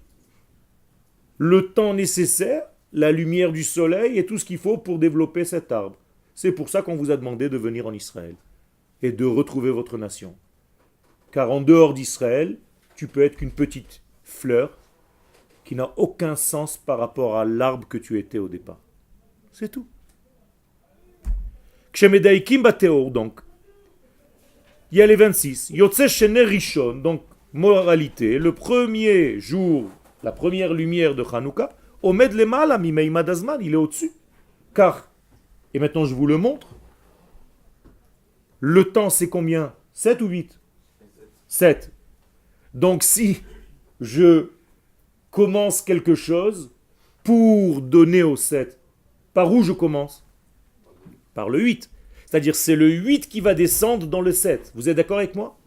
le temps nécessaire, la lumière du soleil et tout ce qu'il faut pour développer cet arbre. C'est pour ça qu'on vous a demandé de venir en Israël et de retrouver votre nation. Car en dehors d'Israël, tu peux être qu'une petite fleur qui n'a aucun sens par rapport à l'arbre que tu étais au départ. C'est tout. Kshemedaikim bateor, donc. Il y a les 26. Yotse shene rishon, donc moralité, le premier jour, la première lumière de Hanouka, omed lemala mimeimad azman, il est au-dessus. Car, et maintenant je vous le montre, le temps c'est combien? 7 ou 8? 7. Donc si je commence quelque chose pour donner au 7, par où je commence? Par le 8. C'est-à-dire c'est le 8 qui va descendre dans le 7. Vous êtes d'accord avec moi?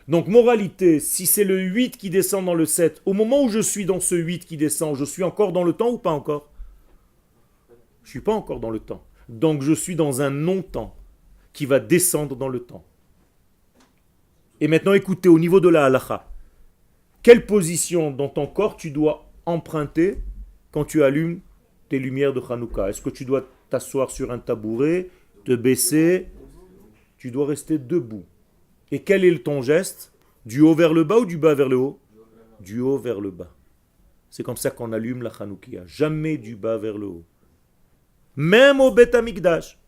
Donc moralité, si c'est le 8 qui descend dans le 7, au moment où je suis dans ce 8 qui descend, je suis encore dans le temps ou pas encore? Je ne suis pas encore dans le temps. Donc je suis dans un non-temps qui va descendre dans le temps. Et maintenant écoutez, au niveau de la halakha, quelle position dans ton corps tu dois emprunter quand tu allumes tes lumières de Hanouka? Est-ce que tu dois t'asseoir sur un tabouret, te baisser? Tu dois rester debout. Et quel est ton geste? Du haut vers le bas ou du bas vers le haut? Du haut vers le bas. C'est comme ça qu'on allume la Hanoukia. Jamais du bas vers le haut. Même au Beth Amikdash.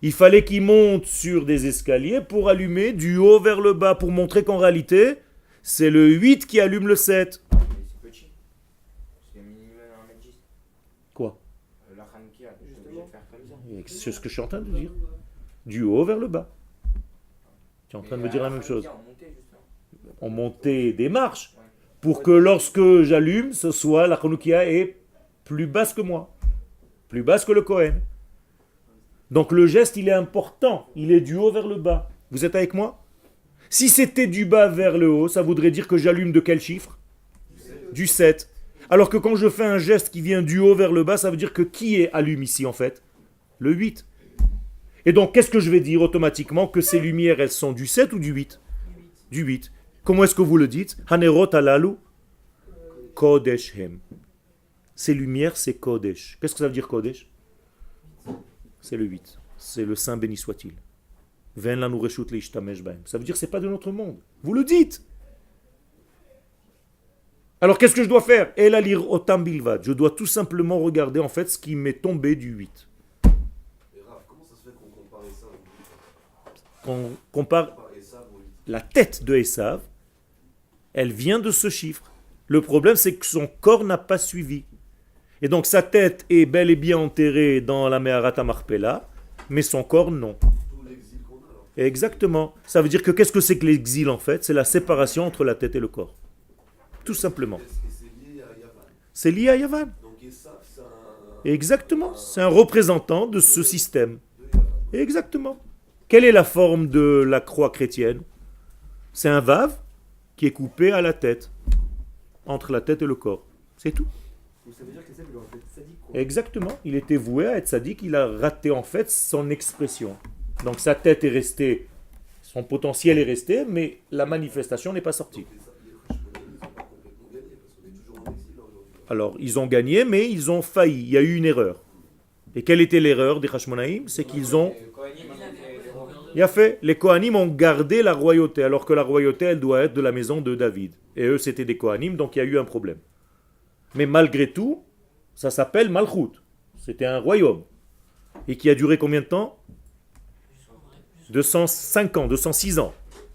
Il fallait qu'il monte sur des escaliers pour allumer du haut vers le bas, pour montrer qu'en réalité, c'est le 8 qui allume le 7. Mais c'est petit. C'est minimum 1m10. Quoi? La Hanoukia, je suis obligé de faire comme ça. C'est ce que je suis en train de dire. Du haut vers le bas. Tu es en train de me dire la même chose. On montait des marches pour que lorsque j'allume, ce soit la Hanoukia est plus basse que moi. Plus basse que le Kohen. Donc le geste, il est important. Il est du haut vers le bas. Vous êtes avec moi? Si c'était du bas vers le haut, ça voudrait dire que j'allume de quel chiffre? Du 7. Alors que quand je fais un geste qui vient du haut vers le bas, ça veut dire que qui allume ici en fait? Le 8. Et donc qu'est-ce que je vais dire automatiquement? Que ces lumières, elles sont du 7 ou du 8? Du 8. Comment est-ce que vous le dites? Hanerot alalu Kodesh hem. Ces lumières, c'est Kodesh. Qu'est-ce que ça veut dire Kodesh? C'est le 8. C'est le Saint béni soit-il. Ça veut dire que ce n'est pas de notre monde. Vous le dites. Alors qu'est-ce que je dois faire? Je dois tout simplement regarder en fait ce qui m'est tombé du 8. Et Rav, comment ça se fait qu'on compare Esav On compare la tête de Esav, elle vient de ce chiffre. Le problème c'est que son corps n'a pas suivi. Et donc sa tête est bel et bien enterrée dans la Meharat HaMachpelah, mais son corps non. Tout l'exil qu'on a alors. Exactement. Ça veut dire que qu'est-ce que c'est que l'exil en fait? C'est la séparation entre la tête et le corps. Tout simplement. Et c'est lié à Yavan. C'est lié à Yavan. Donc Esav, c'est un... Exactement. C'est un représentant de ce système. de Yavan. Exactement. Quelle est la forme de la croix chrétienne? C'est un vav qui est coupé à la tête, entre la tête et le corps. C'est tout. Donc ça veut dire que ça, il aurait fait sadique, quoi. Exactement. Il était voué à être sadique, il a raté en fait son expression. Donc sa tête est restée, son potentiel est resté, mais la manifestation n'est pas sortie. Alors, ils ont gagné, mais ils ont failli. Il y a eu une erreur. Et quelle était l'erreur des Hashmonaïm? C'est qu'ils ont... Il a fait, les Kohanim ont gardé la royauté, alors que la royauté, elle doit être de la maison de David. Et eux, c'était des Kohanim, donc il y a eu un problème. Mais malgré tout, ça s'appelle Malchut. C'était un royaume. Et qui a duré combien de temps? 205 ans, 206 ans.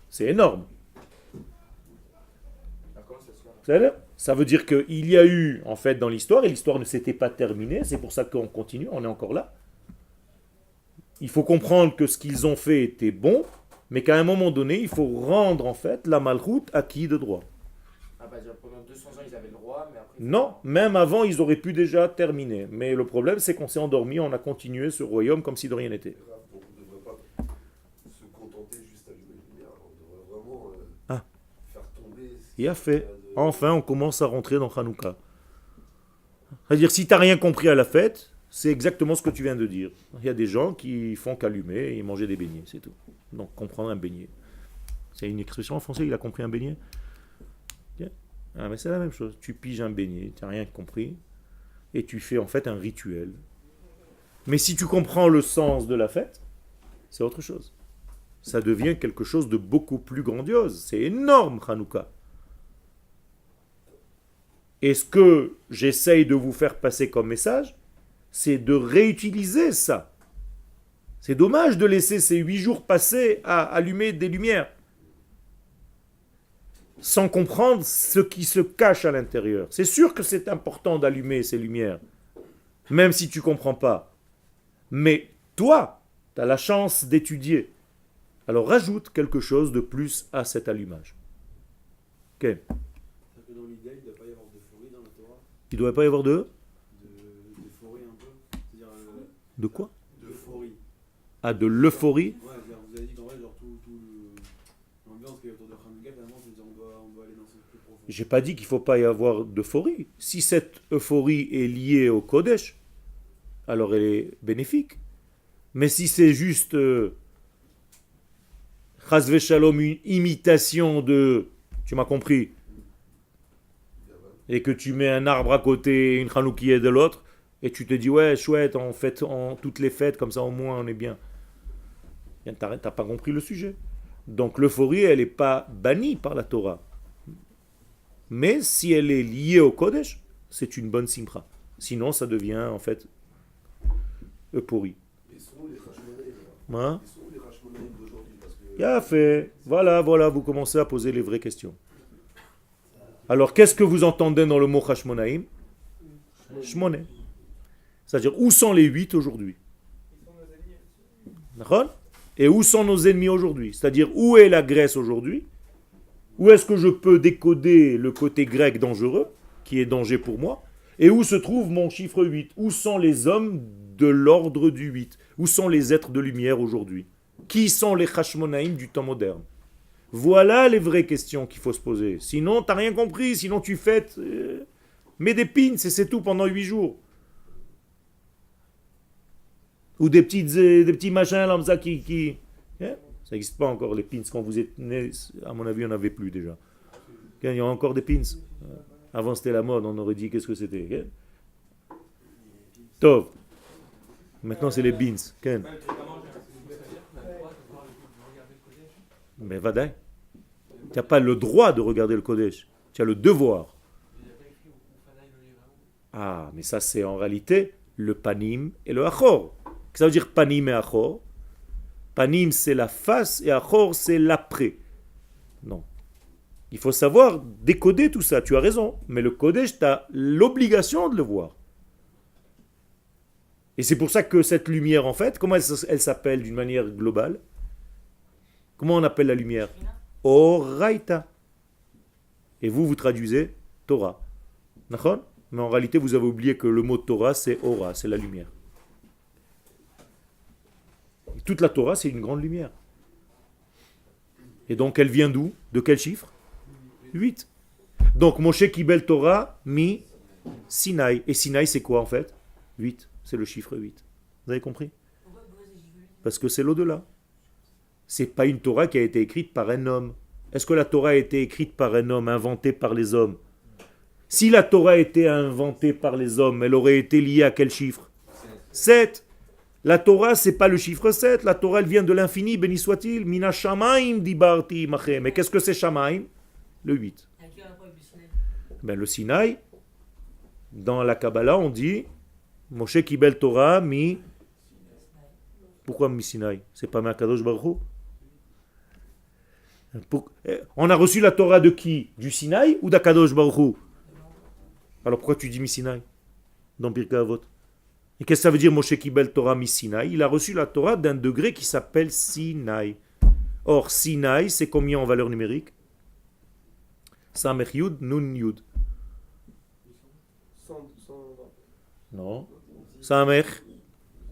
C'est énorme. Ça veut dire qu'il y a eu, en fait, dans l'histoire, et l'histoire ne s'était pas terminée, c'est pour ça qu'on continue, on est encore là. Il faut comprendre que ce qu'ils ont fait était bon, Mais qu'à un moment donné, il faut rendre en fait la malchoute à qui de droit. Ah bah déjà pendant 200 ans ils avaient le droit, mais après... Non, même avant, ils auraient pu déjà terminer. Mais le problème, c'est qu'on s'est endormi, on a continué ce royaume comme si de rien n'était. Donc on ne devrait pas se contenter juste d'allumer les lumières. On devrait vraiment Ah. faire tomber. ce Il a qu'il fait. y a de- Enfin, on commence à rentrer dans Hanouka. C'est-à-dire, si tu n'as rien compris à la fête, c'est exactement ce que tu viens de dire. Il y a des gens qui font qu'allumer et manger des beignets, c'est tout. Donc, comprendre un beignet. C'est une expression en français, il a compris un beignet. Bien. Ah, mais c'est la même chose. Tu piges un beignet, tu n'as rien compris, et tu fais en fait un rituel. Mais si tu comprends le sens de la fête, c'est autre chose. Ça devient quelque chose de beaucoup plus grandiose. C'est énorme, Hanouka. Et ce que j'essaye de vous faire passer comme message, c'est de réutiliser ça. C'est dommage de laisser ces 8 jours passer à allumer des lumières, sans comprendre ce qui se cache à l'intérieur. C'est sûr que c'est important d'allumer ces lumières, même si tu ne comprends pas. Mais toi, tu as la chance d'étudier. Alors rajoute quelque chose de plus à cet allumage. Ok. C'est-à-dire que dans l'idée, il ne doit pas y avoir d'euphorie dans la Torah, Il ne doit pas y avoir d'euphorie un peu. C'est-à-dire de quoi? d'euphorie. Ah, de l'euphorie. Ouais, c'est-à-dire, vous avez dit qu'en vrai, genre l'ambiance qu'il y a autour de Hanouka, finalement, c'est-à-dire on doit aller dans ce plus profond. J'ai pas dit qu'il ne faut pas y avoir d'euphorie. Si cette euphorie est liée au Kodesh, alors elle est bénéfique. Mais si c'est juste Chas v'shalom, une imitation de, tu m'as compris, et que tu mets un arbre à côté, une chanoukiah de l'autre, et tu te dis ouais chouette, on fête en toutes les fêtes comme ça au moins on est bien. T'as pas compris le sujet. Donc l'euphorie elle n'est pas bannie par la Torah. Mais si elle est liée au Kodesh, c'est une bonne simcha. Sinon ça devient en fait euphorie. Et sont les Hashmonaïm, Hein? et sont les Hashmonaïm d'aujourd'hui parce que Bien fait. Voilà, vous commencez à poser les vraies questions. Alors, qu'est-ce que vous entendez dans le mot Hashmonaïm? Shmoné. C'est-à-dire, où sont les 8 aujourd'hui? D'accord? Et où sont nos ennemis aujourd'hui? C'est-à-dire, où est la Grèce aujourd'hui? Où est-ce que je peux décoder le côté grec dangereux, qui est danger pour moi? Et où se trouve mon chiffre 8? Où sont les hommes de l'ordre du 8? Où sont les êtres de lumière aujourd'hui? Qui sont les Hashmonaïm du temps moderne? Voilà les vraies questions qu'il faut se poser. Sinon, tu n'as rien compris. Sinon, tu fêtes. Mets des pins et c'est tout pendant 8 jours. Ou des petits machins comme ça qui... Hein? Ça n'existe pas encore les pins. Quand vous êtes nés, à mon avis, on n'avait plus déjà. Il y a encore des pins. Avant, c'était la mode. On aurait dit qu'est-ce que c'était. Tov. Maintenant, c'est les beans. Ken. Mais vadaï. Tu n'as pas le droit de regarder le Kodesh. Tu as le devoir. Ah, mais ça, c'est en réalité le panim et le achor. Qu'est-ce que ça veut dire panim et achor? Panim, c'est la face et achor, c'est l'après. Non. Il faut savoir décoder tout ça. Tu as raison. Mais le Kodesh, tu as l'obligation de le voir. Et c'est pour ça que cette lumière, en fait, comment elle s'appelle d'une manière globale? Comment on appelle la lumière? Oraita. Et vous traduisez Torah. D'accord? Mais en réalité, vous avez oublié que le mot Torah, c'est Ora, c'est la lumière. Toute la Torah, c'est une grande lumière. Et donc, elle vient d'où? De quel chiffre? 8. Donc, Moshe Kibel Torah, mi Sinaï. Et Sinaï, c'est quoi en fait? 8. C'est le chiffre 8. Vous avez compris? Parce que c'est l'au-delà. C'est pas une Torah qui a été écrite par un homme. Est-ce que la Torah a été écrite par un homme, inventée par les hommes? Si la Torah a été inventée par les hommes, elle aurait été liée à quel chiffre? 7. La Torah, c'est pas le chiffre 7. La Torah, elle vient de l'infini, béni soit-il. Mina shamaim dibarti machem. Mais qu'est-ce que c'est shamaim? Le 8. Ben, le Sinaï, dans la Kabbalah, on dit Moshe Kibel Torah mi. Pourquoi mi Sinaï? C'est pas Makadosh Baruch Hu? On a reçu la Torah de qui? Du Sinaï ou d'Akadosh Baruch Hu? Alors pourquoi tu dis mi Sinaï dans Pirkei Avot? Et qu'est-ce que ça veut dire Moshe Kibel Torah mi Sinaï? Il a reçu la Torah d'un degré qui s'appelle Sinaï. Or, Sinaï, c'est combien en valeur numérique? Samech Yud, Nun Yud. 100, 120. Non. Samech,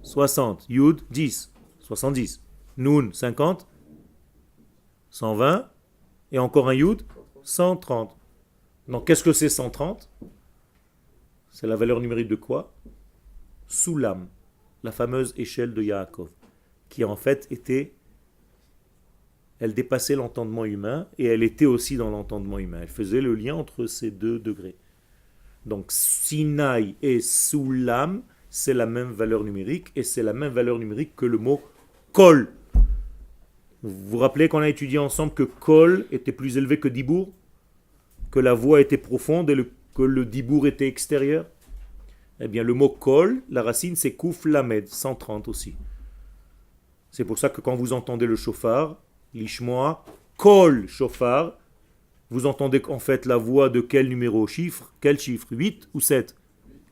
60. Yud, 10. 70. Nun, 50. 120. Et encore un Yud, 130. Donc, qu'est-ce que c'est 130? C'est la valeur numérique de quoi? Soulam, la fameuse échelle de Yaakov, qui en fait était, elle dépassait l'entendement humain et elle était aussi dans l'entendement humain. Elle faisait le lien entre ces deux degrés. Donc Sinaï et Soulam, c'est la même valeur numérique et c'est la même valeur numérique que le mot Kol. Vous vous rappelez qu'on a étudié ensemble que Kol était plus élevé que Dibour, que la voix était profonde et que le Dibour était extérieur? Eh bien, le mot Kol, la racine, c'est Kouf Lamed, 130 aussi. C'est pour ça que quand vous entendez le shofar, l'ishmoa, Kol shofar, vous entendez en fait la voix de quel numéro? Chiffre? Quel chiffre? 8 ou 7?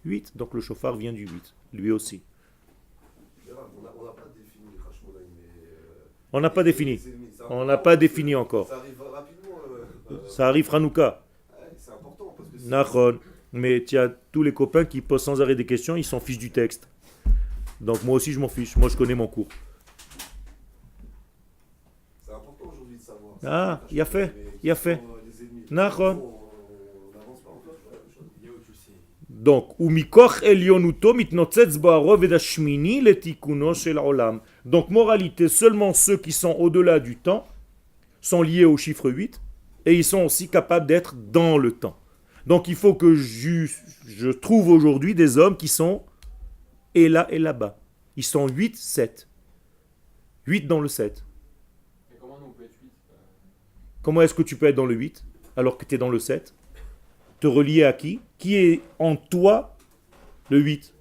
8, donc le shofar vient du 8, lui aussi. On n'a pas défini les Hashmonaïm, mais... On n'a pas défini. On n'a pas défini encore. Ça arrive rapidement. Ça arrive Hanouka. C'est important parce que... Nachon. Mais tu as tous les copains qui posent sans arrêt des questions, ils s'en fichent du texte. Donc moi aussi je m'en fiche, moi je connais mon cours. C'est important aujourd'hui de savoir. Ah, il a fait, il a fait. Nachon. Donc, umikoch elionuto mitnotzetz bo'arov edashmini letikuno shel olam. Donc, moralité, seulement ceux qui sont au-delà du temps sont liés au chiffre 8 et ils sont aussi capables d'être dans le temps. Donc, il faut que je trouve aujourd'hui des hommes qui sont et là et là-bas. Ils sont 8, 7. 8 dans le 7. Et comment nous on peut être 8 Comment est-ce que tu peux être dans le 8 alors que tu es dans le 7? Te relier à qui? Qui est en toi le 8?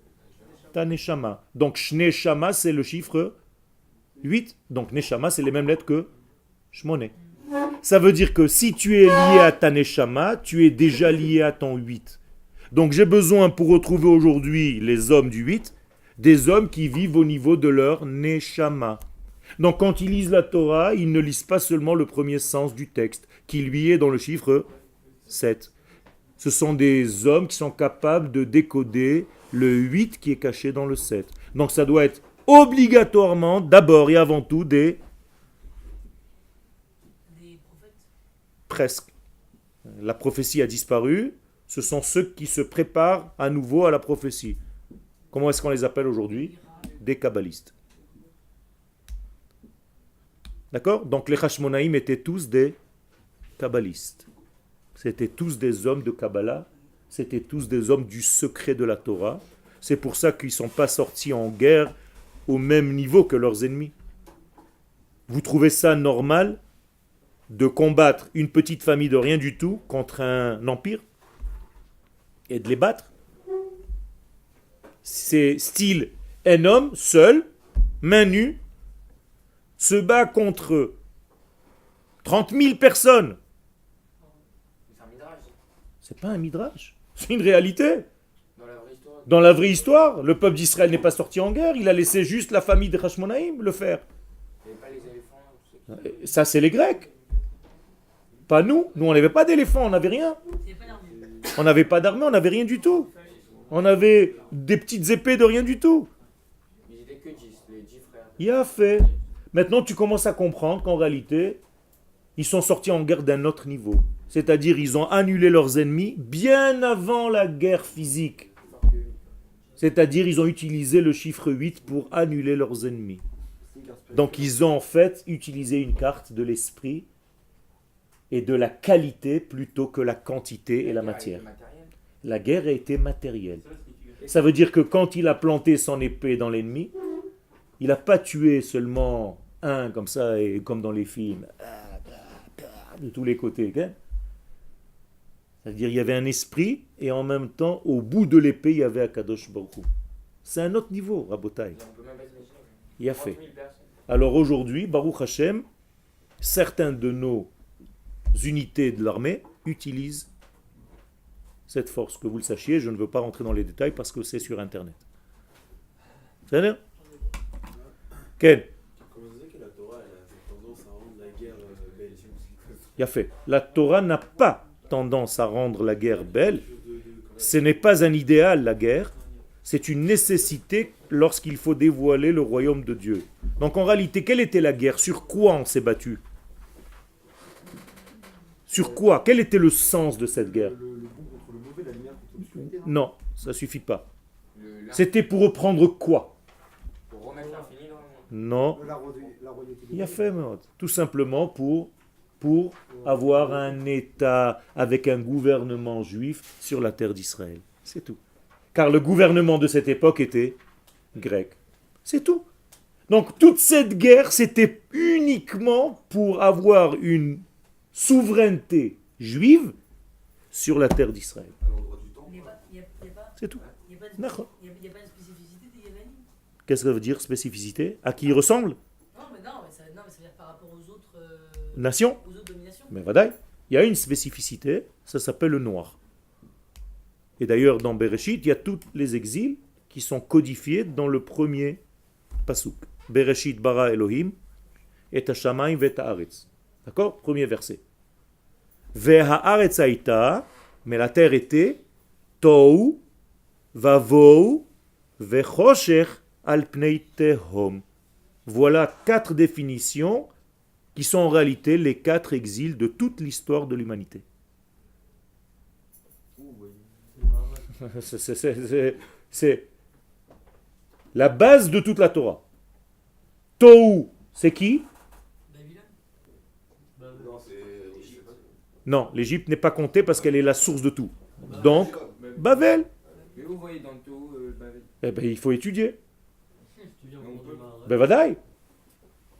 Ta Neshama. Donc Shneshama, c'est le chiffre 8. Donc Neshama, c'est les mêmes lettres que Shmoné. Ça veut dire que si tu es lié à ta Neshama, tu es déjà lié à ton 8. Donc j'ai besoin pour retrouver aujourd'hui les hommes du 8, des hommes qui vivent au niveau de leur Neshama. Donc quand ils lisent la Torah, ils ne lisent pas seulement le premier sens du texte, qui lui est dans le chiffre 7. Ce sont des hommes qui sont capables de décoder le 8 qui est caché dans le 7. Donc ça doit être obligatoirement, d'abord et avant tout, des prophètes. Presque. La prophétie a disparu. Ce sont ceux qui se préparent à nouveau à la prophétie. Comment est-ce qu'on les appelle aujourd'hui? Des kabbalistes. D'accord? Donc les Hashmonaïm étaient tous des kabbalistes. C'était tous des hommes de Kabbalah. C'était tous des hommes du secret de la Torah. C'est pour ça qu'ils ne sont pas sortis en guerre au même niveau que leurs ennemis. Vous trouvez ça normal de combattre une petite famille de rien du tout contre un empire et de les battre? C'est style un homme seul, main nue, se bat contre 30 000 personnes. C'est un midrash. C'est pas un midrash, c'est une réalité. Dans la vraie histoire. Dans la vraie histoire, le peuple d'Israël n'est pas sorti en guerre, il a laissé juste la famille de Hashmonaïm le faire. Il n'y avait pas les éléphants. Ça, c'est les Grecs. Pas nous. Nous, on n'avait pas d'éléphants, on n'avait rien. On n'avait pas d'armée, on n'avait rien du tout. On avait des petites épées de rien du tout. Ils étaient que 10, les 10 frères. Il a fait. Maintenant, tu commences à comprendre qu'en réalité, ils sont sortis en guerre d'un autre niveau. C'est-à-dire, ils ont annulé leurs ennemis bien avant la guerre physique. C'est-à-dire, ils ont utilisé le chiffre 8 pour annuler leurs ennemis. Donc, ils ont en fait utilisé une carte de l'esprit et de la qualité plutôt que la quantité et la matière. La guerre a été matérielle. Ça veut dire que quand il a planté son épée dans l'ennemi, il n'a pas tué seulement un comme ça, et comme dans les films, de tous les côtés. Okay? C'est-à-dire qu'il y avait un esprit, et en même temps, au bout de l'épée, il y avait Akadosh Baruch Hu. C'est un autre niveau, Rabotai. Il a fait. Alors aujourd'hui, Baruch Hashem, certains de nos unités de l'armée utilisent cette force. Que vous le sachiez, je ne veux pas rentrer dans les détails parce que c'est sur Internet. C'est bien? Ken? Comment ça se fait que la Torah elle a cette tendance à rendre la Il a fait. La Torah n'a pas tendance à rendre la guerre belle. Ce n'est pas un idéal, la guerre. C'est une nécessité lorsqu'il faut dévoiler le royaume de Dieu. Donc en réalité, quelle était la guerre? Sur quoi on s'est battu? Sur quoi? Quel était le sens de cette guerre? Le bon contre le mauvais, la lumière contre l'obscurité. Non, ça suffit pas. L'un C'était pour reprendre quoi? pour remettre l'infini dans le monde. Non. La royauté. Il a fait, tout simplement pour avoir un État avec un gouvernement juif sur la terre d'Israël. C'est tout. Car le gouvernement de cette époque était grec. C'est tout. Donc toute cette guerre, c'était uniquement pour avoir une souveraineté juive sur la terre d'Israël. À l'endroit du temps. Il n'y a pas C'est tout. il y a pas D'accord. une spécificité des Yévanim. Qu'est-ce que ça veut dire spécificité? À qui il ressemble? Non, mais ça veut dire par rapport aux autres, Nation? aux autres dominations. Mais voilà, il y a une spécificité, ça s'appelle le noir. Et d'ailleurs, dans Bereshit, il y a tous les exils qui sont codifiés dans le premier pasuk. Bereshit bara Elohim et hashamayim vet haaretz. D'accord? Premier verset. Ve'haaretz haïta, mais la terre était tohu vavou ve'choshech al pnei tehom. Voilà 4 définitions qui sont en réalité les 4 exils de toute l'histoire de l'humanité. C'est la base de toute la Torah. Tohu, c'est qui? Babylone. Non, c'est. Je sais pas. Non, l'Égypte n'est pas comptée parce qu'elle est la source de tout. Donc, Babel. Mais vous voyez dans tout Babel. Eh ben, il faut étudier. Étudiant pour demain, ouais. Ben, vadaï.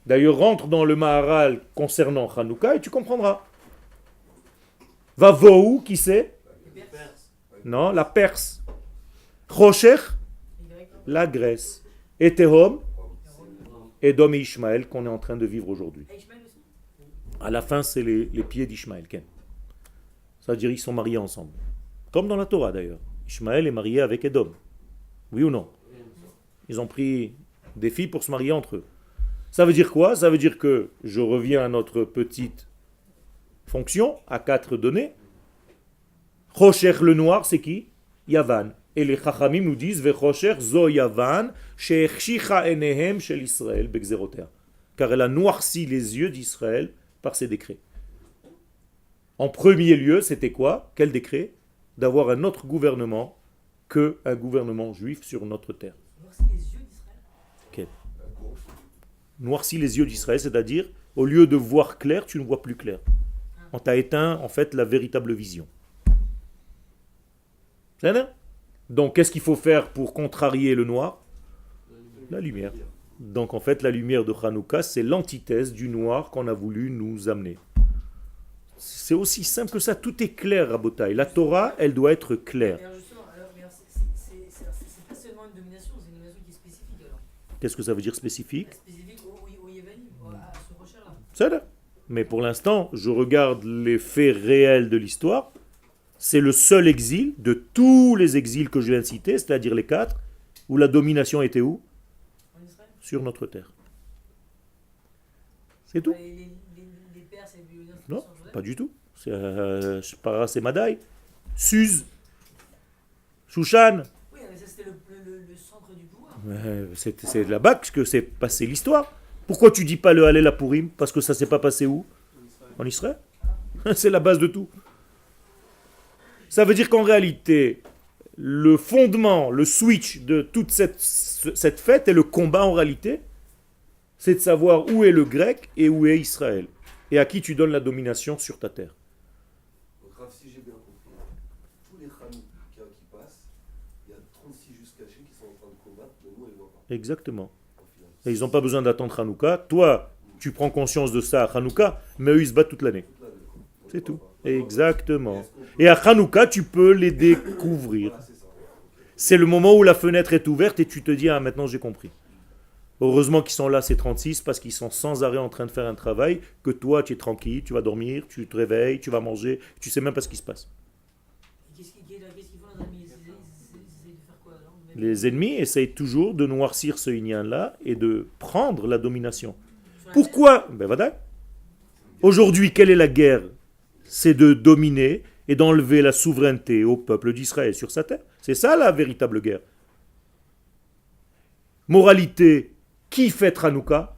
D'ailleurs, rentre dans le Maharal concernant Hanouka et tu comprendras. Vavou, qui c'est? Les Perses. Non, la Perse. Choshech, Les Grecs. la Grèce. Et Tehom, Edom et Ishmaël qu'on est en train de vivre aujourd'hui. Ah, Ishmaël aussi. À la fin, c'est les pieds d'Ishmaël. Ken. Ça veut dire qu'ils sont mariés ensemble. Comme dans la Torah d'ailleurs. Ishmaël est marié avec Edom. Oui ou non? Ils ont pris des filles pour se marier entre eux. Ça veut dire quoi? Ça veut dire que je reviens à notre petite fonction, à 4 données. Choshech le noir, c'est qui? Yavan. Et les Chachamim nous disent Vechoshech zo Yavan, she'echshicha enehem shel Israël begzeroter. Car elle a noirci les yeux d'Israël par ses décrets. En premier lieu, c'était quoi? Quel décret? D'avoir un autre gouvernement que un gouvernement juif sur notre terre. Voici les yeux d'Israël. Ok. Noirci les yeux d'Israël, c'est-à-dire, au lieu de voir clair, tu ne vois plus clair. On t'a éteint, en fait, la véritable vision. C'est ça? Donc, qu'est-ce qu'il faut faire pour contrarier le noir? La lumière. Donc, en fait, la lumière de Hanouka, c'est l'antithèse du noir qu'on a voulu nous amener. C'est aussi simple que ça. Tout est clair, Rabotai. La Torah, elle doit être claire. Alors justement, c'est pas seulement une domination, c'est une domination qui est spécifique alors. Qu'est-ce que ça veut dire spécifique? Spécifique au Yévanim, à ce rocher-là. C'est là. Mais pour l'instant, je regarde les faits réels de l'histoire. C'est le seul exil de tous les exils que je viens de citer, c'est-à-dire les 4, où la domination était où? En Israël. Sur notre terre. C'est tout. Les Perses et les Babyloniens. Non, pas du tout. C'est Madaï, Suse, Shushan. Oui, mais ça c'était le centre du pouvoir. C'est là-bas que s'est passée l'histoire. Pourquoi tu dis pas le Hallel à Purim? Parce que ça s'est pas passé où? En Israël. C'est la base de tout. Ça veut dire qu'en réalité, le fondement, le switch de toute cette fête et le combat en réalité, c'est de savoir où est le grec et où est Israël. Et à qui tu donnes la domination sur ta terre. Donc, Rav, si j'ai bien compris, tous les Hanouka qui passent, il y a 36 justes cachés qui sont en train de combattre, mais nous on les voit pas. Exactement. Au final. Et ils n'ont pas besoin d'attendre Hanouka. Toi, tu prends conscience de ça à Hanouka, mais eux, ils se battent toute l'année. Toute l'année, quoi. On C'est les tout. voit pas. Exactement. Est-ce qu'on peut- Et à Hanouka, tu peux les découvrir. Voilà, c'est ça. Ok. C'est le moment où la fenêtre est ouverte et tu te dis, ah, maintenant j'ai compris. Heureusement qu'ils sont là, ces 36, parce qu'ils sont sans arrêt en train de faire un travail, que toi, tu es tranquille, tu vas dormir, tu te réveilles, tu vas manger, tu sais même pas ce qui se passe. Et qu'est-ce qu'ils font nos amis? Ils essayent de faire quoi alors? Les ennemis essayent toujours de noircir ce yin-là et de prendre la domination. Pourquoi? Ben voilà. Aujourd'hui, quelle est la guerre? C'est de dominer et d'enlever la souveraineté au peuple d'Israël sur sa terre. C'est ça la véritable guerre. Moralité, qui fête Hanouka?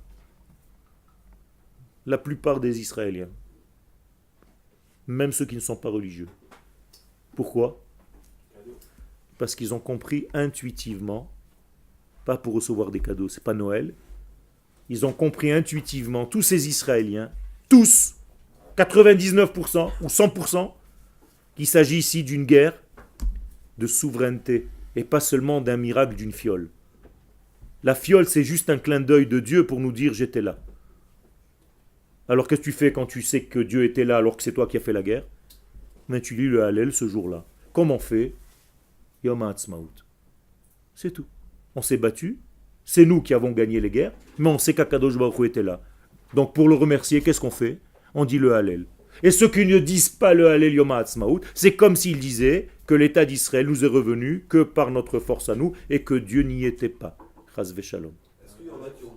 La plupart des Israéliens. Même ceux qui ne sont pas religieux. Pourquoi? Parce qu'ils ont compris intuitivement, pas pour recevoir des cadeaux, c'est pas Noël. Ils ont compris intuitivement, tous ces Israéliens, tous, 99% ou 100%, qu'il s'agit ici d'une guerre de souveraineté et pas seulement d'un miracle d'une fiole. La fiole, c'est juste un clin d'œil de Dieu pour nous dire j'étais là. Alors qu'est-ce que tu fais quand tu sais que Dieu était là alors que c'est toi qui as fait la guerre? Mais tu lis le Hallel ce jour-là. Comment on fait? Yom HaAtzmaut. C'est tout. On s'est battu, c'est nous qui avons gagné les guerres, mais on sait qu'Akadosh Baruch Hu était là. Donc pour le remercier, qu'est-ce qu'on fait? On dit le Hallel. Et ceux qui ne disent pas le Hallel Yom HaAtzmaut, c'est comme s'ils disaient que l'État d'Israël nous est revenu que par notre force à nous et que Dieu n'y était pas. Chas v'shalom. Est-ce qu'il y en a qui ont,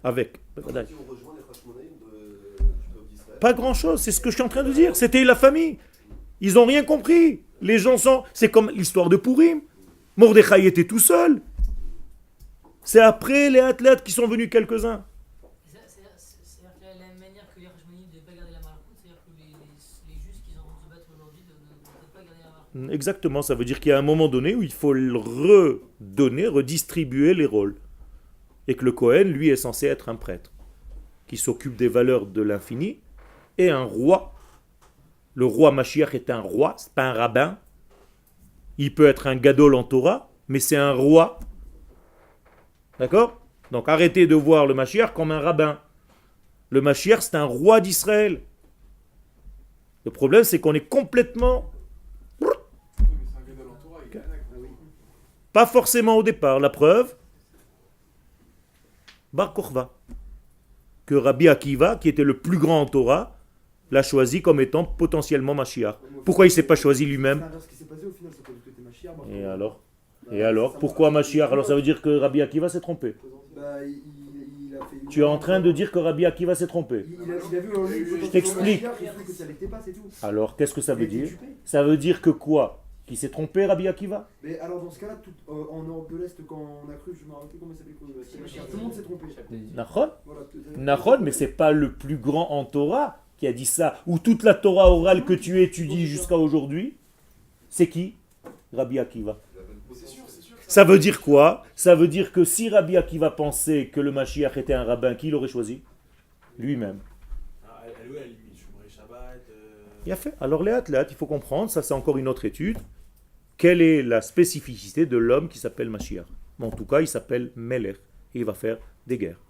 Avec. qui ont rejoint les Hashmonaïm du peuple d'Israël? Pas grand-chose, c'est ce que je suis en train de dire. C'était la famille. Ils n'ont rien compris. Les gens sont... C'est comme l'histoire de Pourim. Mordechai était tout seul. C'est après les athlètes qui sont venus quelques-uns. C'est-à-dire que la même manière que les Hashmonaïm ne devaient pas garder la Malchoute, c'est-à-dire que les Justes qui sont en train de se battre aujourd'hui ne devaient pas garder la Malchoute. Exactement, ça veut dire qu'il y a un moment donné où il faut redonner, redistribuer les rôles. Et que le Kohen, lui, est censé être un prêtre qui s'occupe des valeurs de l'infini et un roi. Le roi Mashiach est un roi, c'est pas un rabbin. Il peut être un gadol en Torah, mais c'est un roi. D'accord? Donc arrêtez de voir le Mashiach comme un rabbin. Le Mashiach, c'est un roi d'Israël. Le problème, c'est qu'on est complètement... Oui, mais c'est un gadol en Torah, il est d'accord. Pas forcément au départ. La preuve, Bar Kochva, que Rabbi Akiva, qui était le plus grand en Torah, l'a choisi comme étant potentiellement Mashiach. Pourquoi il ne s'est pas choisi lui-même? Et alors? Et alors? Pourquoi Mashiach? Alors ça veut dire que Rabbi Akiva s'est trompé. Tu es en train de dire que Rabbi Akiva s'est trompé. Je t'explique. Alors qu'est-ce que ça veut dire? Ça veut dire que quoi? Qui s'est trompé, Rabbi Akiva? Mais alors dans ce cas-là, en Europe de l'Est, quand on a cru, je me rappelle plus comment ça s'appelait, tout le monde s'est trompé. Nachon? Voilà, Nachon, mais c'est pas le plus grand en Torah qui a dit ça, ou toute la Torah orale que tu étudies jusqu'à aujourd'hui. C'est qui? Rabbi Akiva. Ça veut dire quoi? Ça veut dire que si Rabbi Akiva pensait que le Mashiach était un rabbin, qui l'aurait choisi? Lui-même. Il a fait. Alors les athlètes, il faut comprendre, ça c'est encore une autre étude. Quelle est la spécificité de l'homme qui s'appelle Mashiach? En tout cas, il s'appelle Melech et il va faire des guerres.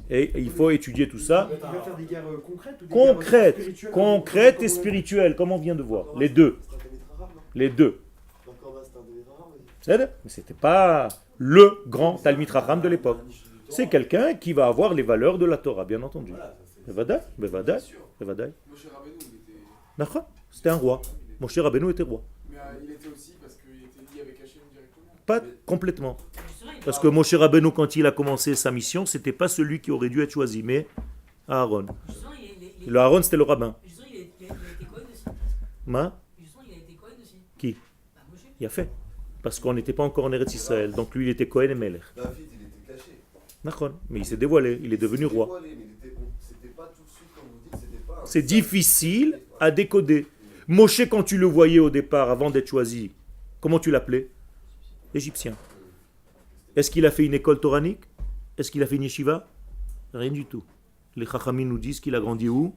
Et il faut étudier tout ça. Il va faire des guerres concrètes ou des Concrètes, guerres spirituelles, concrètes et spirituelles, comme on vient de voir. Les deux. Les deux. Mais c'était pas le grand Talmid Chacham de l'époque. C'est quelqu'un qui va avoir les valeurs de la Torah, bien entendu. Bevadaï, bevadaï, bevadaï. Moshe Rabbeinu, il était. D'accord, c'était un roi. Moshe Rabbeinu était roi. Mais il était aussi parce qu'il était lié avec Hachem directement. Pas complètement. Parce que Moshe Rabbeinu, quand il a commencé sa mission, c'était pas celui qui aurait dû être choisi, mais Aaron. Le Aaron, c'était le rabbin. Justement, il a été Cohen aussi. Ma? Justement, il a été Cohen aussi. Qui? Bah, Moshe. Il a fait. Parce qu'on n'était pas encore en Eretz Israël. Donc lui, il était Kohen et Melech. David, il était caché. D'accord. Mais il s'est dévoilé. Il est devenu roi. Dévoilé, mais c'était pas tout de suite, comme vous dites, c'était pas. C'est difficile à décoder. Moshe, quand tu le voyais au départ, avant d'être choisi, comment tu l'appelais? Égyptien. Est-ce qu'il a fait une école toranique? Est-ce qu'il a fait une yeshiva? Rien du tout. Les Chachamim nous disent qu'il a grandi où?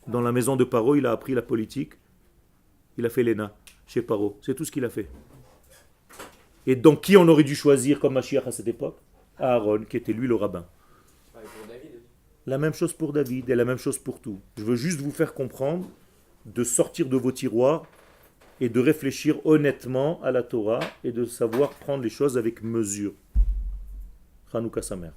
Dans la maison de Paro, il a appris la politique. Il a fait l'ENA chez Paro. C'est tout ce qu'il a fait. Et donc, qui on aurait dû choisir comme Mashiach à cette époque? Aaron, qui était lui le rabbin. La même chose pour David et la même chose pour tout. Je veux juste vous faire comprendre de sortir de vos tiroirs et de réfléchir honnêtement à la Torah et de savoir prendre les choses avec mesure. Hanouka Samer.